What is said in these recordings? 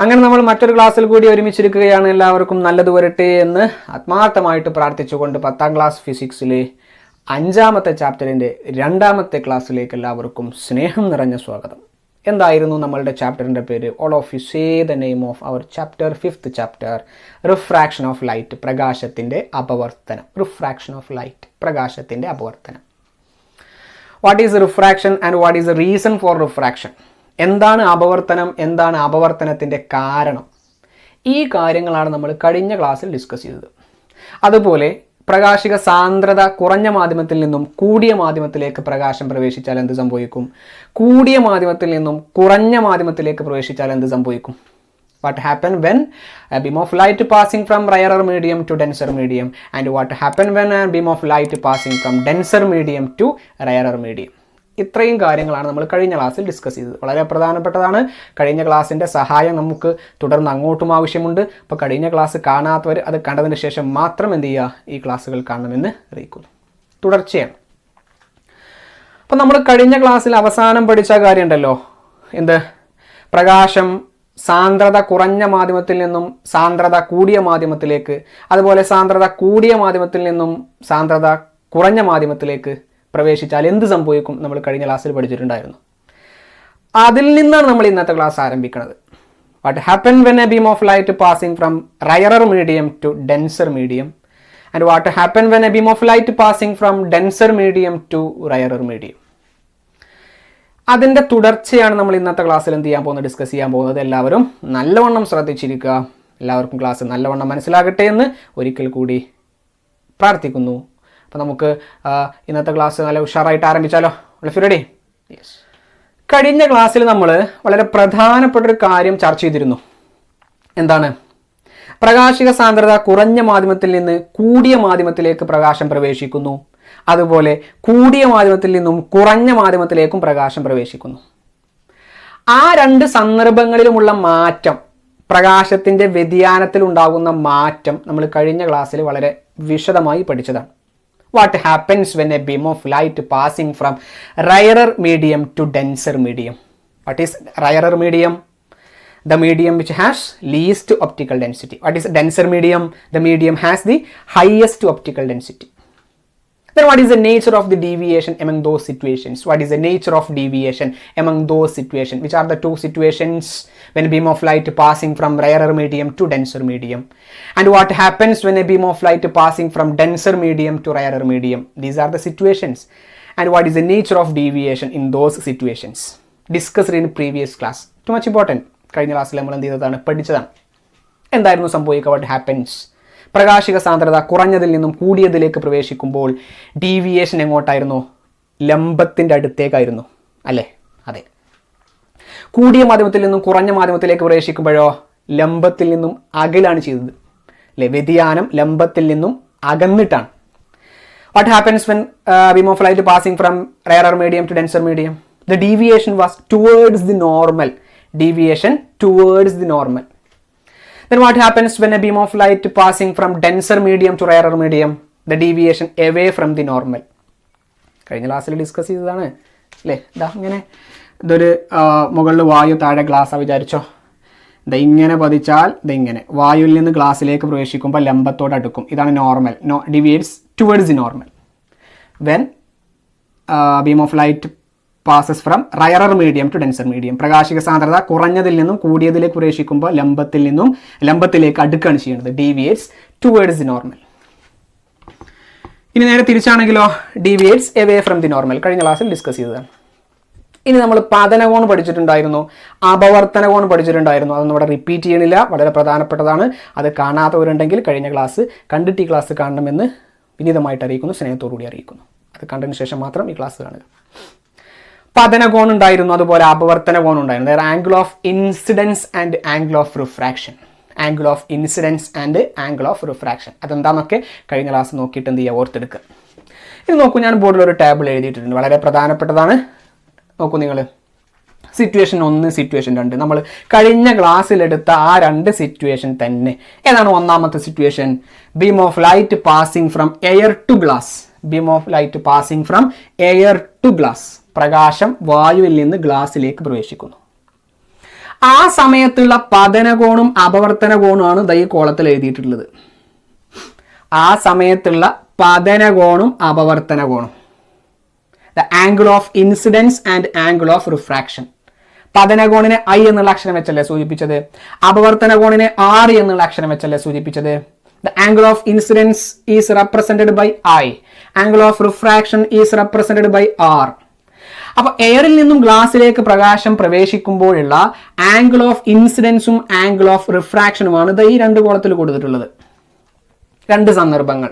അങ്ങനെ നമ്മൾ മറ്റൊരു ക്ലാസ്സിൽ കൂടി ഒരുമിച്ചിരിക്കുകയാണ്. എല്ലാവർക്കും നല്ലത് വരട്ടെ എന്ന് ആത്മാർത്ഥമായിട്ട് പ്രാർത്ഥിച്ചുകൊണ്ട് 10ാം ക്ലാസ് ഫിസിക്സിലെ 5ാമത്തെ ചാപ്റ്ററിൻ്റെ 2ാമത്തെ ക്ലാസ്സിലേക്ക് എല്ലാവർക്കും സ്നേഹം നിറഞ്ഞ സ്വാഗതം. എന്തായിരുന്നു നമ്മളുടെ ചാപ്റ്ററിൻ്റെ പേര്? All of you say the name of our chapter, 5th chapter, refraction of light, പ്രകാശത്തിൻ്റെ അപവർത്തനം. റിഫ്രാക്ഷൻ ഓഫ് ലൈറ്റ്, പ്രകാശത്തിൻ്റെ അപവർത്തനം. What is refraction and what is the reason for refraction? എന്താണ് അപവർത്തനം, എന്താണ് അപവർത്തനത്തിൻ്റെ കാരണം? ഈ കാര്യങ്ങളാണ് നമ്മൾ കഴിഞ്ഞ ക്ലാസ്സിൽ ഡിസ്കസ് ചെയ്തത്. അതുപോലെ പ്രകാശിക സാന്ദ്രത കുറഞ്ഞ മാധ്യമത്തിൽ നിന്നും കൂടിയ മാധ്യമത്തിലേക്ക് പ്രകാശം പ്രവേശിച്ചാൽ എന്ത് സംഭവിക്കും? കൂടിയ മാധ്യമത്തിൽ നിന്നും കുറഞ്ഞ മാധ്യമത്തിലേക്ക് പ്രവേശിച്ചാൽ എന്ത് സംഭവിക്കും? What happen when a beam of light passing from rarer medium to denser medium, and what happen when a beam of light passing from denser medium to rarer medium? ഇത്രയും കാര്യങ്ങളാണ് നമ്മൾ കഴിഞ്ഞ ക്ലാസ്സിൽ ഡിസ്കസ് ചെയ്തത്. വളരെ പ്രധാനപ്പെട്ടതാണ്. കഴിഞ്ഞ ക്ലാസ്സിൻ്റെ സഹായം നമുക്ക് തുടർന്ന് അങ്ങോട്ടും ആവശ്യമുണ്ട്. അപ്പോൾ കഴിഞ്ഞ ക്ലാസ് കാണാത്തവർ അത് കണ്ടതിന് ശേഷം മാത്രം എന്ത് ചെയ്യുക, ഈ ക്ലാസ്സുകൾ കാണണമെന്ന് അറിയിക്കുന്നു. തുടർച്ചയാണ്. അപ്പോൾ നമ്മൾ കഴിഞ്ഞ ക്ലാസ്സിൽ അവസാനം പഠിച്ച കാര്യമുണ്ടല്ലോ, എന്ത്? പ്രകാശം സാന്ദ്രത കുറഞ്ഞ മാധ്യമത്തിൽ നിന്നും സാന്ദ്രത കൂടിയ മാധ്യമത്തിലേക്ക്, അതുപോലെ സാന്ദ്രത കൂടിയ മാധ്യമത്തിൽ നിന്നും സാന്ദ്രത കുറഞ്ഞ മാധ്യമത്തിലേക്ക് പ്രവേശിച്ചാൽ എന്ത് സംഭവിക്കും നമ്മൾ കഴിഞ്ഞ ക്ലാസ്സിൽ പഠിച്ചിട്ടുണ്ടായിരുന്നു. അതിൽ നിന്നാണ് നമ്മൾ ഇന്നത്തെ ക്ലാസ് ആരംഭിക്കുന്നത്. What happen when a beam of light passing from rarer medium to denser medium, and what happen when a beam of light passing from denser medium to rarer medium. അതിൻ്റെ തുടർച്ചയാണ് നമ്മൾ ഇന്നത്തെ ക്ലാസ്സിൽ എന്ത് ചെയ്യാൻ പോകുന്നത്, ഡിസ്കസ് ചെയ്യാൻ പോകുന്നത്. എല്ലാവരും നല്ലവണ്ണം ശ്രദ്ധിച്ചിരിക്കുക. എല്ലാവർക്കും ക്ലാസ് നല്ലവണ്ണം മനസ്സിലാകട്ടെ എന്ന് ഒരിക്കൽ കൂടി പ്രാർത്ഥിക്കുന്നു. അപ്പോൾ നമുക്ക് ഇന്നത്തെ ക്ലാസ് നല്ല ഉഷാറായിട്ട് ആരംഭിച്ചാലോ? റെഡി? യെസ്. കഴിഞ്ഞ ക്ലാസ്സിൽ നമ്മൾ വളരെ പ്രധാനപ്പെട്ടൊരു കാര്യം ചർച്ച ചെയ്തിരുന്നു. എന്താണ്? പ്രകാശിക സാന്ദ്രത കുറഞ്ഞ മാധ്യമത്തിൽ നിന്ന് കൂടിയ മാധ്യമത്തിലേക്ക് പ്രകാശം പ്രവേശിക്കുന്നു, അതുപോലെ കൂടിയ മാധ്യമത്തിൽ നിന്നും കുറഞ്ഞ മാധ്യമത്തിലേക്കും പ്രകാശം പ്രവേശിക്കുന്നു. ആ രണ്ട് സന്ദർഭങ്ങളിലുമുള്ള മാറ്റം, പ്രകാശത്തിൻ്റെ വ്യതിയാനത്തിൽ ഉണ്ടാകുന്ന മാറ്റം നമ്മൾ കഴിഞ്ഞ ക്ലാസ്സിൽ വളരെ വിശദമായി പഠിച്ചതാണ്. What happens when a beam of light passing from rarer medium to denser medium? What is rarer medium? The medium which has least optical density. What is denser medium? The medium has the highest optical density. Then what is the nature of the deviation among those situations? What is the nature of deviation among those situations? Which are the two situations when a beam of light passing from rarer medium to denser medium? And what happens when a beam of light passing from denser medium to rarer medium? These are the situations. And what is the nature of deviation in those situations? Discussed in previous class. Too much important. കഴിഞ്ഞ ക്ലാസ്സിൽ നമ്മൾ എന്ത് ചെയ്തതാണ്, പഠിച്ചതാണ്. എന്തായിരുന്നു സംഭവിക്കുക? What happens? പ്രകാശിക സാന്ദ്രത കുറഞ്ഞതിൽ നിന്നും കൂടിയതിലേക്ക് പ്രവേശിക്കുമ്പോൾ ഡീവിയേഷൻ എങ്ങോട്ടായിരുന്നു? ലംബത്തിൻ്റെ അടുത്തേക്കായിരുന്നു, അല്ലേ? അതെ. കൂടിയ മാധ്യമത്തിൽ നിന്നും കുറഞ്ഞ മാധ്യമത്തിലേക്ക് പ്രവേശിക്കുമ്പോഴോ ലംബത്തിൽ നിന്നും അകലാണ് ചെയ്തത്, അല്ലേ? വ്യതിയാനം ലംബത്തിൽ നിന്നും അകന്നിട്ടാണ്. What happens when beam of light passing from rarer medium to denser medium? The deviation was towards the normal. Deviation towards the normal. Then what happens when a beam of light passing from denser medium to rarer medium? The deviation away from the normal. കഴിഞ്ഞ ക്ലാസ്സിൽ discuss ചെയ്തതാണ്, അല്ലേ? ഇതാ ഇങ്ങനെ ഇതൊരു മുകളിൽ വായു, താഴെ ഗ്ലാസ് വിചാരിച്ചോ. ഇത് ഇങ്ങനെ പതിച്ചാൽ ഇതിങ്ങനെ വായുവിൽ നിന്ന് ഗ്ലാസ്സിലേക്ക് പ്രവേശിക്കുമ്പോൾ ലംബത്തോട് അടുക്കും. ഇതാണ് normal. Deviates towards the normal. When beam of light passes from rarer medium to denser medium. പ്രകാശിക സാന്ദ്രത കുറഞ്ഞതിൽ നിന്നും കൂടിയതിലേക്ക് പ്രവേശിക്കുമ്പോൾ ലംബത്തിലേക്ക് അടുക്കുകയാണ് ചെയ്യുന്നത്. Deviates towards the normal. ഇനി നേരെ തിരിച്ചാണെങ്കിലോ deviates away from the normal. കഴിഞ്ഞ ക്ലാസ്സിൽ ഡിസ്കസ് ചെയ്തതാണ്. ഇനി നമ്മൾ പതനകോൺ പഠിച്ചിട്ടുണ്ടായിരുന്നു, അപവർത്തന കോൺ പഠിച്ചിട്ടുണ്ടായിരുന്നു. അതൊന്നും ഇവിടെ റിപ്പീറ്റ് ചെയ്യണില്ല, വളരെ പ്രധാനപ്പെട്ടതാണ്. അത് കാണാത്തവരുണ്ടെങ്കിൽ കഴിഞ്ഞ ക്ലാസ് കണ്ടിട്ട് ഈ ക്ലാസ് കാണണമെന്ന് വിനീതമായിട്ട് അറിയിക്കുന്നു, സ്നേഹത്തോടു കൂടി അറിയിക്കുന്നു. അത് കണ്ടതിന് ശേഷം മാത്രം ഈ ക്ലാസ് കാണുക. പതന കോൺ ഉണ്ടായിരുന്നു, അതുപോലെ അപവർത്തന കോൺ ഉണ്ടായിരുന്നു. Angle of incidence and angle of refraction. Angle of incidence and angle of refraction അതെന്താണെന്നൊക്കെ കഴിഞ്ഞ ക്ലാസ് നോക്കിയിട്ട് എന്ത് ചെയ്യുക, ഓർത്തെടുക്കുക. ഇത് നോക്കൂ, ഞാൻ ബോർഡിൽ ഒരു ടേബിൾ എഴുതിയിട്ടുണ്ട്, വളരെ പ്രധാനപ്പെട്ടതാണ്. നോക്കൂ നിങ്ങൾ, സിറ്റുവേഷൻ 1, സിറ്റുവേഷൻ 2. നമ്മൾ കഴിഞ്ഞ ക്ലാസ്സിലെടുത്ത ആ രണ്ട് സിറ്റുവേഷൻ തന്നെ. ഏതാണ് ഒന്നാമത്തെ situation? Beam of light passing from air to glass. Beam of light passing from air to glass. പ്രകാശം വായുവിൽ നിന്ന് ഗ്ലാസ്സിലേക്ക് പ്രവേശിക്കുന്നു. ആ സമയത്തുള്ള പതനകോണും അപവർത്തന കോണുമാണ് ഈ കോളത്തിൽ എഴുതിയിട്ടുള്ളത്. ആ സമയത്തുള്ള പതനകോണും അപവർത്തന കോണും, the angle of incidence and angle of refraction. പതനകോണിനെ ഐ എന്നുള്ള അക്ഷരം വെച്ചല്ലേ സൂചിപ്പിച്ചത്, അപവർത്തന കോണിനെ ആർ എന്നുള്ള അക്ഷരം വെച്ചല്ലേ സൂചിപ്പിച്ചത്. The angle of incidence is represented by I, angle of refraction is represented by R. അപ്പൊ എയറിൽ നിന്നും ഗ്ലാസ്സിലേക്ക് പ്രകാശം പ്രവേശിക്കുമ്പോഴുള്ള ആംഗിൾ ഓഫ് ഇൻസിഡൻസും ആംഗിൾ ഓഫ് റിഫ്രാക്ഷനുമാണ് ഈ രണ്ട് കോളത്തിൽ കൊടുത്തിട്ടുള്ളത്. രണ്ട് സന്ദർഭങ്ങൾ.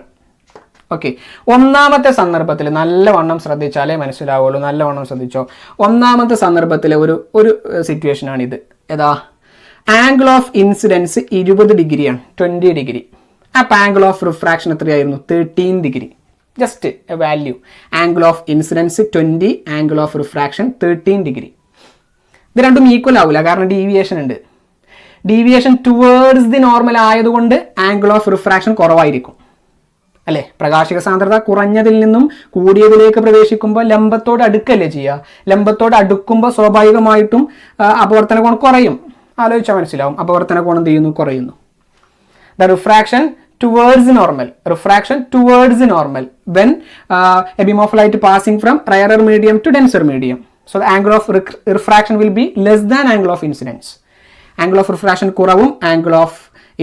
ഓക്കെ, ഒന്നാമത്തെ സന്ദർഭത്തിൽ നല്ലവണ്ണം ശ്രദ്ധിച്ചാലേ മനസ്സിലാവുള്ളൂ. നല്ലവണ്ണം ശ്രദ്ധിച്ചോ. ഒന്നാമത്തെ സന്ദർഭത്തിലെ ഒരു സിറ്റുവേഷൻ ആണിത്. ഏതാ? ആംഗിൾ ഓഫ് ഇൻസിഡൻസ് 20 ഡിഗ്രിയാണ്, 20 ഡിഗ്രി. അപ്പൊ ആംഗിൾ ഓഫ് റിഫ്രാക്ഷൻ എത്രയായിരുന്നു? 13 degree. Just A value. Angle of incidents 20, angle of refraction 13 degree. ഇത് രണ്ടും ഈക്വൽ ആവില്ല, കാരണം ഡീവിയേഷൻ ഉണ്ട്. ഡീവിയേഷൻ ടുവേർഡ്സ് ദി നോർമൽ ആയതുകൊണ്ട് ആംഗിൾ ഓഫ് റിഫ്രാക്ഷൻ കുറവായിരിക്കും അല്ലേ? പ്രകാശിക സാന്ദ്രത കുറഞ്ഞതിൽ നിന്നും കൂടിയതിലേക്ക് പ്രവേശിക്കുമ്പോൾ ലംബത്തോട് അടുക്കല്ലേ ചെയ്യുക. ലംബത്തോട് അടുക്കുമ്പോൾ സ്വാഭാവികമായിട്ടും അപവർത്തന കോൺ കുറയും. ആലോചിച്ചാൽ മനസ്സിലാവും. അപവർത്തന കോൺ എന്ത് ചെയ്യുന്നു? കുറയുന്നു. The refraction towards normal, refraction towards normal when a beam of light passing from rarer medium to denser medium. So the angle of refraction will be less than angle of incidence. Angle of refraction കുറവും angle of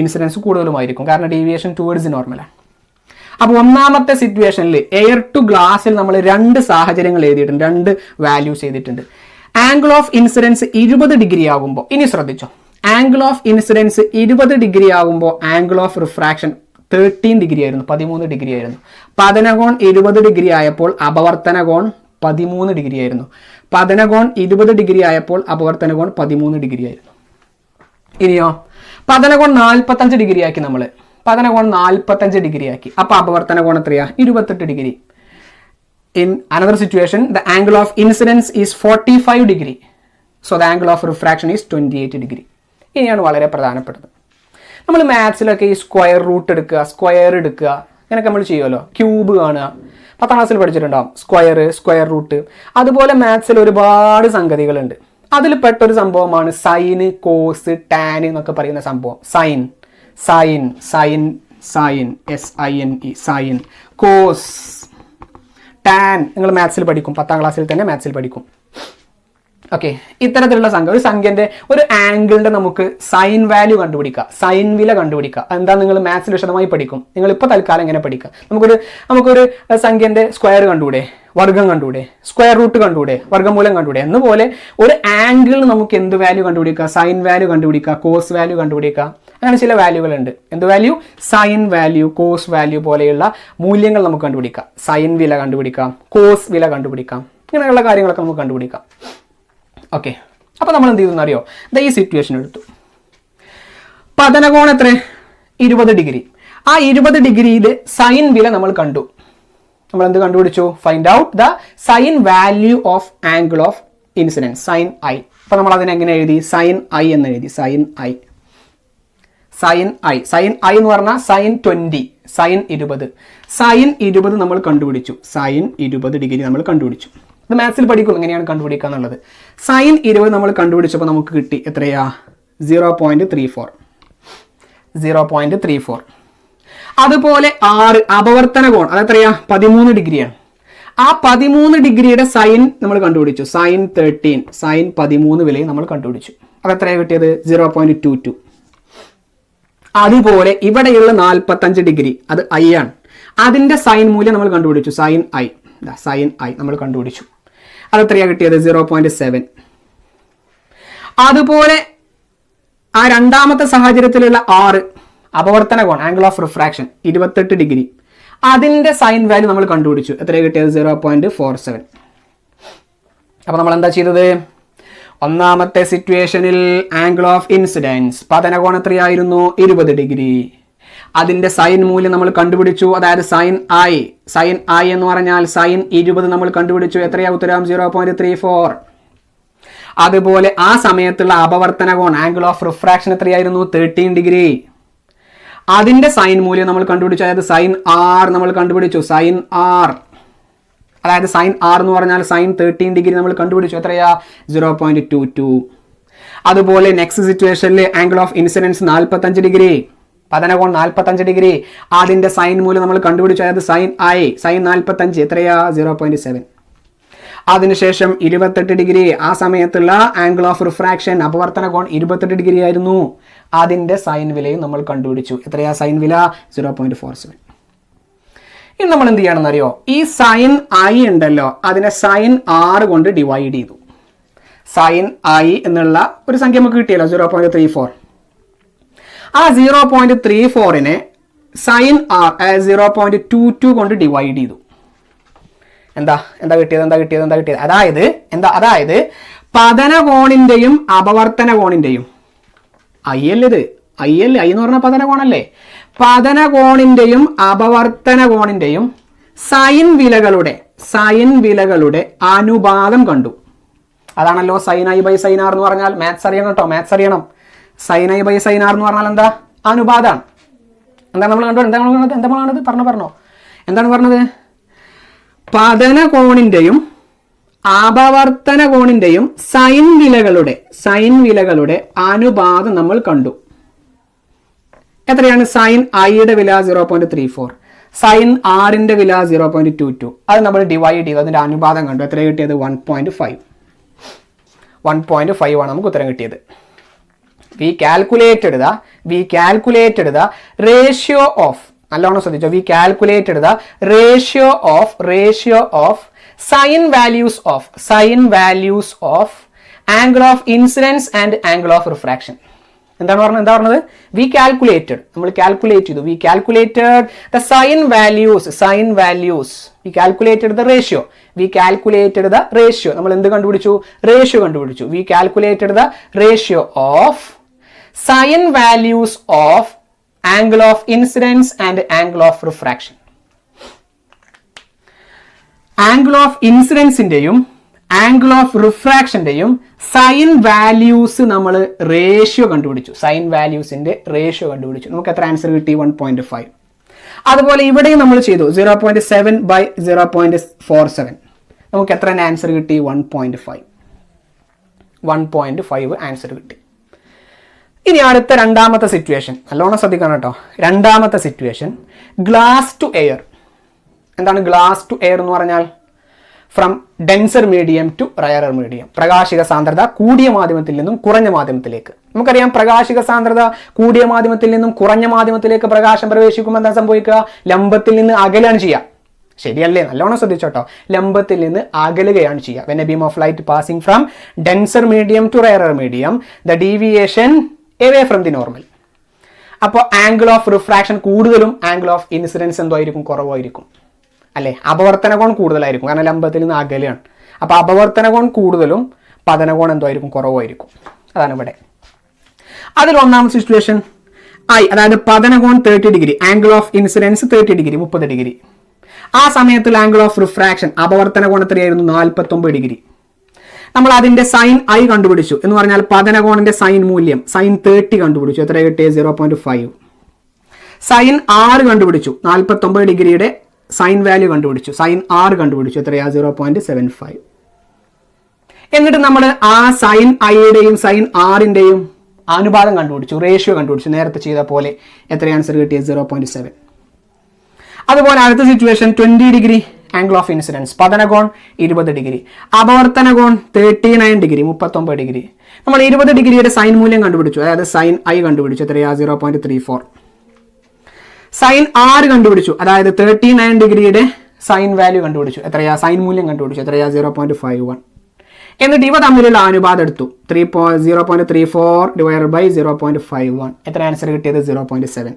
incidence കൂടുതലുമായിരിക്കും, കാരണം deviation towards normal ആണ്. അപ്പോൾ ഒന്നാമത്തെ സിറ്റുവേഷനിൽ air to ഗ്ലാസ്സിൽ നമ്മൾ രണ്ട് സാഹചര്യങ്ങൾ എഴുതിയിട്ടുണ്ട്, രണ്ട് വാല്യൂസ് എഴുതിയിട്ടുണ്ട്. ആംഗിൾ ഓഫ് ഇൻസിഡൻസ് 20 ഡിഗ്രി ആകുമ്പോൾ, ഇനി ശ്രദ്ധിച്ചോ, ആംഗിൾ ഓഫ് ഇൻസിഡൻസ് 20 ഡിഗ്രി ആകുമ്പോൾ ആംഗിൾ ഓഫ് റിഫ്രാക്ഷൻ 13 ഡിഗ്രി ആയിരുന്നു, 13 ഡിഗ്രി ആയിരുന്നു. പതനകോൺ 20 ഡിഗ്രി ആയപ്പോൾ അപവർത്തന കോൺ 13 ഡിഗ്രി ആയിരുന്നു. പതനകോൺ 20 ഡിഗ്രി ആയപ്പോൾ അപവർത്തന കോൺ 13 ഡിഗ്രി ആയിരുന്നു. ഇനിയോ പതനകോൺ 45 ഡിഗ്രി ആക്കി. നമ്മൾ പതനകോൺ 45 ഡിഗ്രി ആക്കി. അപ്പൊ അപവർത്തന കോൺ എത്രയാ? 28 degree. In another situation the angle of incidence is 45 degree. So the angle of refraction is 28 degree. ഇനിയാണ് വളരെ പ്രധാനപ്പെട്ടത്. നമ്മൾ മാത്സിലൊക്കെ ഈ സ്ക്വയർ റൂട്ട് എടുക്കുക, സ്ക്വയർ എടുക്കുക, അങ്ങനെയൊക്കെ നമ്മൾ ചെയ്യുമല്ലോ. ക്യൂബ് കാണുക, 10ാം ക്ലാസ്സിൽ പഠിച്ചിട്ടുണ്ടാവും. Square root. അതുപോലെ മാത്സിൽ ഒരുപാട് സംഗതികളുണ്ട്. അതിൽ പെട്ടൊരു സംഭവമാണ് സൈന്, കോസ്, ടാൻ എന്നൊക്കെ പറയുന്ന സംഭവം. Sine, SINE, sine, cos, tan നിങ്ങൾ മാത്സിൽ പഠിക്കും, 10ാം ക്ലാസ്സിൽ തന്നെ മാത്സിൽ പഠിക്കും. ഓക്കെ, ഇത്തരത്തിലുള്ള സംഖ്യ, ഒരു സംഖ്യന്റെ ഒരു ആംഗിളിന്റെ നമുക്ക് സൈൻ വാല്യൂ കണ്ടുപിടിക്കുക, സൈൻ വില കണ്ടുപിടിക്കുക. എന്താ നിങ്ങൾ മാത്സിൽ വിശദമായി പഠിക്കും. നിങ്ങൾ ഇപ്പോൾ തൽക്കാലം എങ്ങനെ പഠിക്കുക? നമുക്കൊരു സംഖ്യന്റെ സ്ക്വയർ കണ്ടുകൂടെ, വർഗം കണ്ടുകൂടെ, സ്ക്വയർ റൂട്ട് കണ്ടുകൂടെ, വർഗ്ഗമൂലം കണ്ടുകൂടെ എന്നുപോലെ ഒരു ആംഗിളിന് നമുക്ക് എന്ത് വാല്യൂ കണ്ടുപിടിക്കുക? സൈൻ വാല്യൂ കണ്ടുപിടിക്കുക, കോസ് വാല്യൂ കണ്ടുപിടിക്കുക. അങ്ങനെ ചില വാല്യൂകളുണ്ട്. എന്ത് value? Sine value, cos value പോലെയുള്ള മൂല്യങ്ങൾ നമുക്ക് കണ്ടുപിടിക്കാം. സൈൻ വില കണ്ടുപിടിക്കാം, കോസ് വില കണ്ടുപിടിക്കാം. ഇങ്ങനെയുള്ള കാര്യങ്ങളൊക്കെ നമുക്ക് കണ്ടുപിടിക്കാം. ഓക്കെ, അപ്പൊ നമ്മൾ എന്ത് ചെയ്തെന്ന് അറിയോ? ഈ സിറ്റുവേഷൻ എടുത്തു. പതനകോൺ എത്ര? 20 ഡിഗ്രി. ആ 20 ഡിഗ്രിയിൽ സൈൻ വില നമ്മൾ കണ്ടു. നമ്മൾ എന്ത് കണ്ടുപിടിച്ചു? Find out the sine value of angle of incidence, sine I. അപ്പൊ നമ്മൾ അതിനെ എങ്ങനെ എഴുതി? സൈൻ ഐ എന്ന് എഴുതി. സൈൻ ഐ എന്ന് പറഞ്ഞാൽ സൈൻ 20, സൈൻ 20. സൈൻ 20 നമ്മൾ കണ്ടുപിടിച്ചു. സൈൻ 20 ഡിഗ്രി നമ്മൾ കണ്ടുപിടിച്ചു. ഇത് മാത്സിൽ പഠിക്കും എങ്ങനെയാണ് കണ്ടുപിടിക്കുക എന്നുള്ളത്. സൈൻ 20 നമ്മൾ കണ്ടുപിടിച്ചപ്പോൾ നമുക്ക് കിട്ടി എത്രയാ? 0.34. അതുപോലെ 6 അപവർത്തന കോൺ, അതെത്രയാ? 13 ഡിഗ്രിയാണ്. ആ 13 ഡിഗ്രിയുടെ സൈൻ നമ്മൾ കണ്ടുപിടിച്ചു. സൈൻ 13, സൈൻ 13 വിലയും നമ്മൾ കണ്ടുപിടിച്ചു. അതെത്രയാണ് കിട്ടിയത്? 0.22. അതുപോലെ ഇവിടെയുള്ള 45 ഡിഗ്രി, അത് ഐ ആണ്. അതിന്റെ സൈൻ മൂല്യം നമ്മൾ കണ്ടുപിടിച്ചു. സൈൻ ഐ നമ്മൾ കണ്ടുപിടിച്ചു. അതെത്രയാണ് കിട്ടിയത്? 0.7. അതുപോലെ ആ രണ്ടാമത്തെ സാഹചര്യത്തിലുള്ള 6 അപവർത്തന കോൺ, ആംഗിൾ ഓഫ് റിഫ്രാക്ഷൻ 28 ഡിഗ്രി. അതിന്റെ സൈൻ വാല്യൂ നമ്മൾ കണ്ടുപിടിച്ചു. എത്രയാണ് കിട്ടിയത്? 0.47. അപ്പൊ നമ്മൾ എന്താ ചെയ്തത്? ഒന്നാമത്തെ സിറ്റുവേഷനിൽ ആംഗിൾ ഓഫ് ഇൻസിഡൻസ് പതനകോൺ എത്രയായിരുന്നു? 20 ഡിഗ്രി. അതിന്റെ സൈൻ മൂല്യം നമ്മൾ കണ്ടുപിടിച്ചു. അതായത് സൈൻ ഐ എന്ന് പറഞ്ഞാൽ സൈൻ 20 നമ്മൾ കണ്ടുപിടിച്ചു. എത്രയാ ഉത്തരം? 0.34. അതുപോലെ ആ സമയത്തുള്ള അപവർത്തന കോൺ, ആംഗിൾ ഓഫ് റിഫ്രാക്ഷൻ എത്രയായിരുന്നു? 13 ഡിഗ്രി. അതിന്റെ സൈൻ മൂല്യം നമ്മൾ കണ്ടുപിടിച്ചു. അതായത് സൈൻ ആർ നമ്മൾ കണ്ടുപിടിച്ചു. സൈൻ ആർ, അതായത് സൈൻ ആർ എന്ന് പറഞ്ഞാൽ സൈൻ 13 ഡിഗ്രി നമ്മൾ കണ്ടുപിടിച്ചു. എത്രയാ? 0.22. അതുപോലെ നെക്സ്റ്റ് സിറ്റുവേഷനിൽ ആംഗിൾ ഓഫ് ഇൻസിഡൻസ് 45 ഡിഗ്രി, പതനകോൺ 45 ഡിഗ്രി. അതിന്റെ സൈൻ മൂല്യം നമ്മൾ കണ്ടുപിടിച്ചു, അതായത് സൈൻ 45 എത്രയാ 0.7. അതിനുശേഷം 28 ഡിഗ്രി, ആ സമയത്തുള്ള ആംഗിൾ ഓഫ് റിഫ്രാക്ഷൻ അപവർത്തന കോൺ 28 ഡിഗ്രി ആയിരുന്നു. അതിന്റെ സൈൻ വിലയും നമ്മൾ കണ്ടുപിടിച്ചു. എത്രയാ സൈൻ വില 0.47. ഇനി നമ്മൾ എന്ത് ചെയ്യണമെന്ന് അറിയോ, ഈ സൈൻ ഉണ്ടല്ലോ അതിനെ സൈൻ 6 കൊണ്ട് ഡിവൈഡ് ചെയ്തു. സൈൻ എന്നുള്ള ഒരു സംഖ്യ നമുക്ക് കിട്ടിയല്ലോ 0.34. ആ 0.34നെ സൈൻ 0.22 കൊണ്ട് ഡിവൈഡ് ചെയ്തു. എന്താ കിട്ടിയത്? അതായത് പതന കോണിന്റെയും അപവർത്തന കോണിന്റെയും ഐ എന്ന് പറഞ്ഞാൽ പതന കോണല്ലേ, പതന കോണിന്റെയും അപവർത്തന കോണിന്റെയും സൈൻ വിലകളുടെ അനുപാതം കണ്ടു. അതാണല്ലോ sine I by sine R എന്ന് പറഞ്ഞാൽ. മാത്സ് അറിയണം കേട്ടോ, മാത്സ് അറിയണം. Sine I by sine R എന്ന് പറഞ്ഞാൽ എന്താ? അനുപാതമാണ്. എന്താണ് നമ്മൾ കണ്ടത്? പറഞ്ഞോ എന്താണ് പറഞ്ഞത്? പതന കോണിന്റെയും അപവർത്തന കോണിന്റെയും സൈൻ വിലകളുടെ അനുപാതം നമ്മൾ കണ്ടു. എത്രയാണ്? സൈൻ ഐയുടെ വില 0.34, സൈൻ ആറിന്റെ വില 0.22. അത് നമ്മൾ ഡിവൈഡ് ചെയ്തു, അതിന്റെ അനുപാതം കണ്ടു. എത്ര കിട്ടിയത്? 1.5 ആണ് നമുക്ക് ഉത്തരം കിട്ടിയത്. We calculated the ratio of, നല്ലോണം ശ്രദ്ധിച്ചോ, we calculated the ratio of sine values of angle of incidence and angle of refraction. എന്താണ് പറഞ്ഞത്? വി കാൽക്കുലേറ്റഡ്, നമ്മൾ കാൽക്കുലേറ്റ് ചെയ്തു. We calculated the sine values, we calculated the ratio, നമ്മൾ എന്ത് കണ്ടുപിടിച്ചു? Ratio കണ്ടുപിടിച്ചു. We calculated the ratio of sine values of angle of incidence and angle of refraction. Angle of ഇൻസിഡൻസിന്റെയും angle of റിഫ്രാക്ഷന്റെയും sine values നമ്മൾ ratio കണ്ടുപിടിച്ചു. നമുക്ക് എത്ര ആൻസർ കിട്ടി? 1.5. അതുപോലെ ഇവിടെയും നമ്മൾ ചെയ്തു 0.7 by 0.47. നമുക്ക് എത്ര ആൻസർ കിട്ടി? 1.5 ആൻസർ കിട്ടി. ഇനി അടുത്ത രണ്ടാമത്തെ സിറ്റുവേഷൻ നല്ലോണം ശ്രദ്ധിക്കണം കേട്ടോ. രണ്ടാമത്തെ സിറ്റുവേഷൻ ഗ്ലാസ് ടു എയർ. എന്താണ് ഗ്ലാസ് ടു എയർ എന്ന് പറഞ്ഞാൽ? From denser medium to rarer medium. പ്രകാശിക സാന്ദ്രത കൂടിയ മാധ്യമത്തിൽ നിന്നും കുറഞ്ഞ മാധ്യമത്തിലേക്ക്. നമുക്കറിയാം പ്രകാശിക സാന്ദ്രത കൂടിയ മാധ്യമത്തിൽ നിന്നും കുറഞ്ഞ മാധ്യമത്തിലേക്ക് പ്രകാശം പ്രവേശിക്കുമ്പോൾ എന്താ സംഭവിക്കുക? ലംബത്തിൽ നിന്ന് അകലാണ് ചെയ്യുക. ശരിയല്ലേ? നല്ലോണം ശ്രദ്ധിച്ചോട്ടോ. ലംബത്തിൽ നിന്ന് അകലുകയാണ് ചെയ്യുക. When a beam of light passing from denser medium to rarer medium, the deviation away from the normal. അപ്പോൾ ആംഗിൾ ഓഫ് റിഫ്രാക്ഷൻ കൂടുതലും ആംഗിൾ ഓഫ് ഇൻസിഡൻസ് എന്തായിരിക്കും? കുറവായിരിക്കും അല്ലേ? അപവർത്തന കോൺ കൂടുതലായിരിക്കും, കാരണം ലംബത്തിൽ നിന്ന് അകലെയാണ്. അപ്പോൾ അപവർത്തന കോൺ കൂടുതലും പതന കോൺ എന്തായിരിക്കും? കുറവായിരിക്കും. അതാണ് ഇവിടെ. അതിൽ ഒന്നാമത്തെ സിറ്റുവേഷൻ അതായത് പതന കോൺ 30 degree, angle of incidents 30 degree 30 degree. ആ സമയത്തിൽ ആംഗിൾ ഓഫ് റിഫ്രാക്ഷൻ അപവർത്തന കോൺ എത്രയായിരുന്നു? 49 ഡിഗ്രി. നമ്മൾ അതിന്റെ സൈൻ ഐ കണ്ടുപിടിച്ചു എന്ന് പറഞ്ഞാൽ പതന കോണിന്റെ സൈൻ മൂല്യം സൈൻ 30 കണ്ടുപിടിച്ചു. എത്ര കിട്ടിയത്? 0.5. സൈൻ 6 കണ്ടുപിടിച്ചു, 49 ഡിഗ്രിയുടെ സൈൻ വാല്യൂ കണ്ടുപിടിച്ചു. സൈൻ 6 കണ്ടുപിടിച്ചു. എത്രയാ? 0.75. എന്നിട്ട് നമ്മൾ ആ സൈൻ ഐയുടെയും സൈൻ ആറിന്റെയും അനുപാതം കണ്ടുപിടിച്ചു, റേഷ്യോ കണ്ടുപിടിച്ചു. നേരത്തെ ചെയ്ത പോലെ എത്ര ആൻസർ കിട്ടിയത്? 0.7. അതുപോലെ അടുത്ത situation 20 degree angle of incidents, പതന കോൺ 20 ഡിഗ്രി, അപവർത്തന കോൺ 39 ഡിഗ്രി 39 ഡിഗ്രി. നമ്മൾ 20 ഡിഗ്രിയുടെ സൈൻ മൂല്യം കണ്ടുപിടിച്ചു, അതായത് സൈൻ ഐ കണ്ടുപിടിച്ചു. എത്രയാ? 0.34. സൈൻ 6 കണ്ടുപിടിച്ചു, അതായത് 39 ഡിഗ്രിയുടെ സൈൻ വാല്യൂ കണ്ടുപിടിച്ചു. എത്രയാ? സൈൻ മൂല്യം കണ്ടുപിടിച്ചു. എത്രയാ? 0.51. എന്നിട്ട് ഇവ തമ്മിലുള്ള അനുപാതം എടുത്തു. 0.34 ഡിവൈഡഡ് ബൈ 0.51. എത്ര ആൻസർ കിട്ടിയത്? 0.7.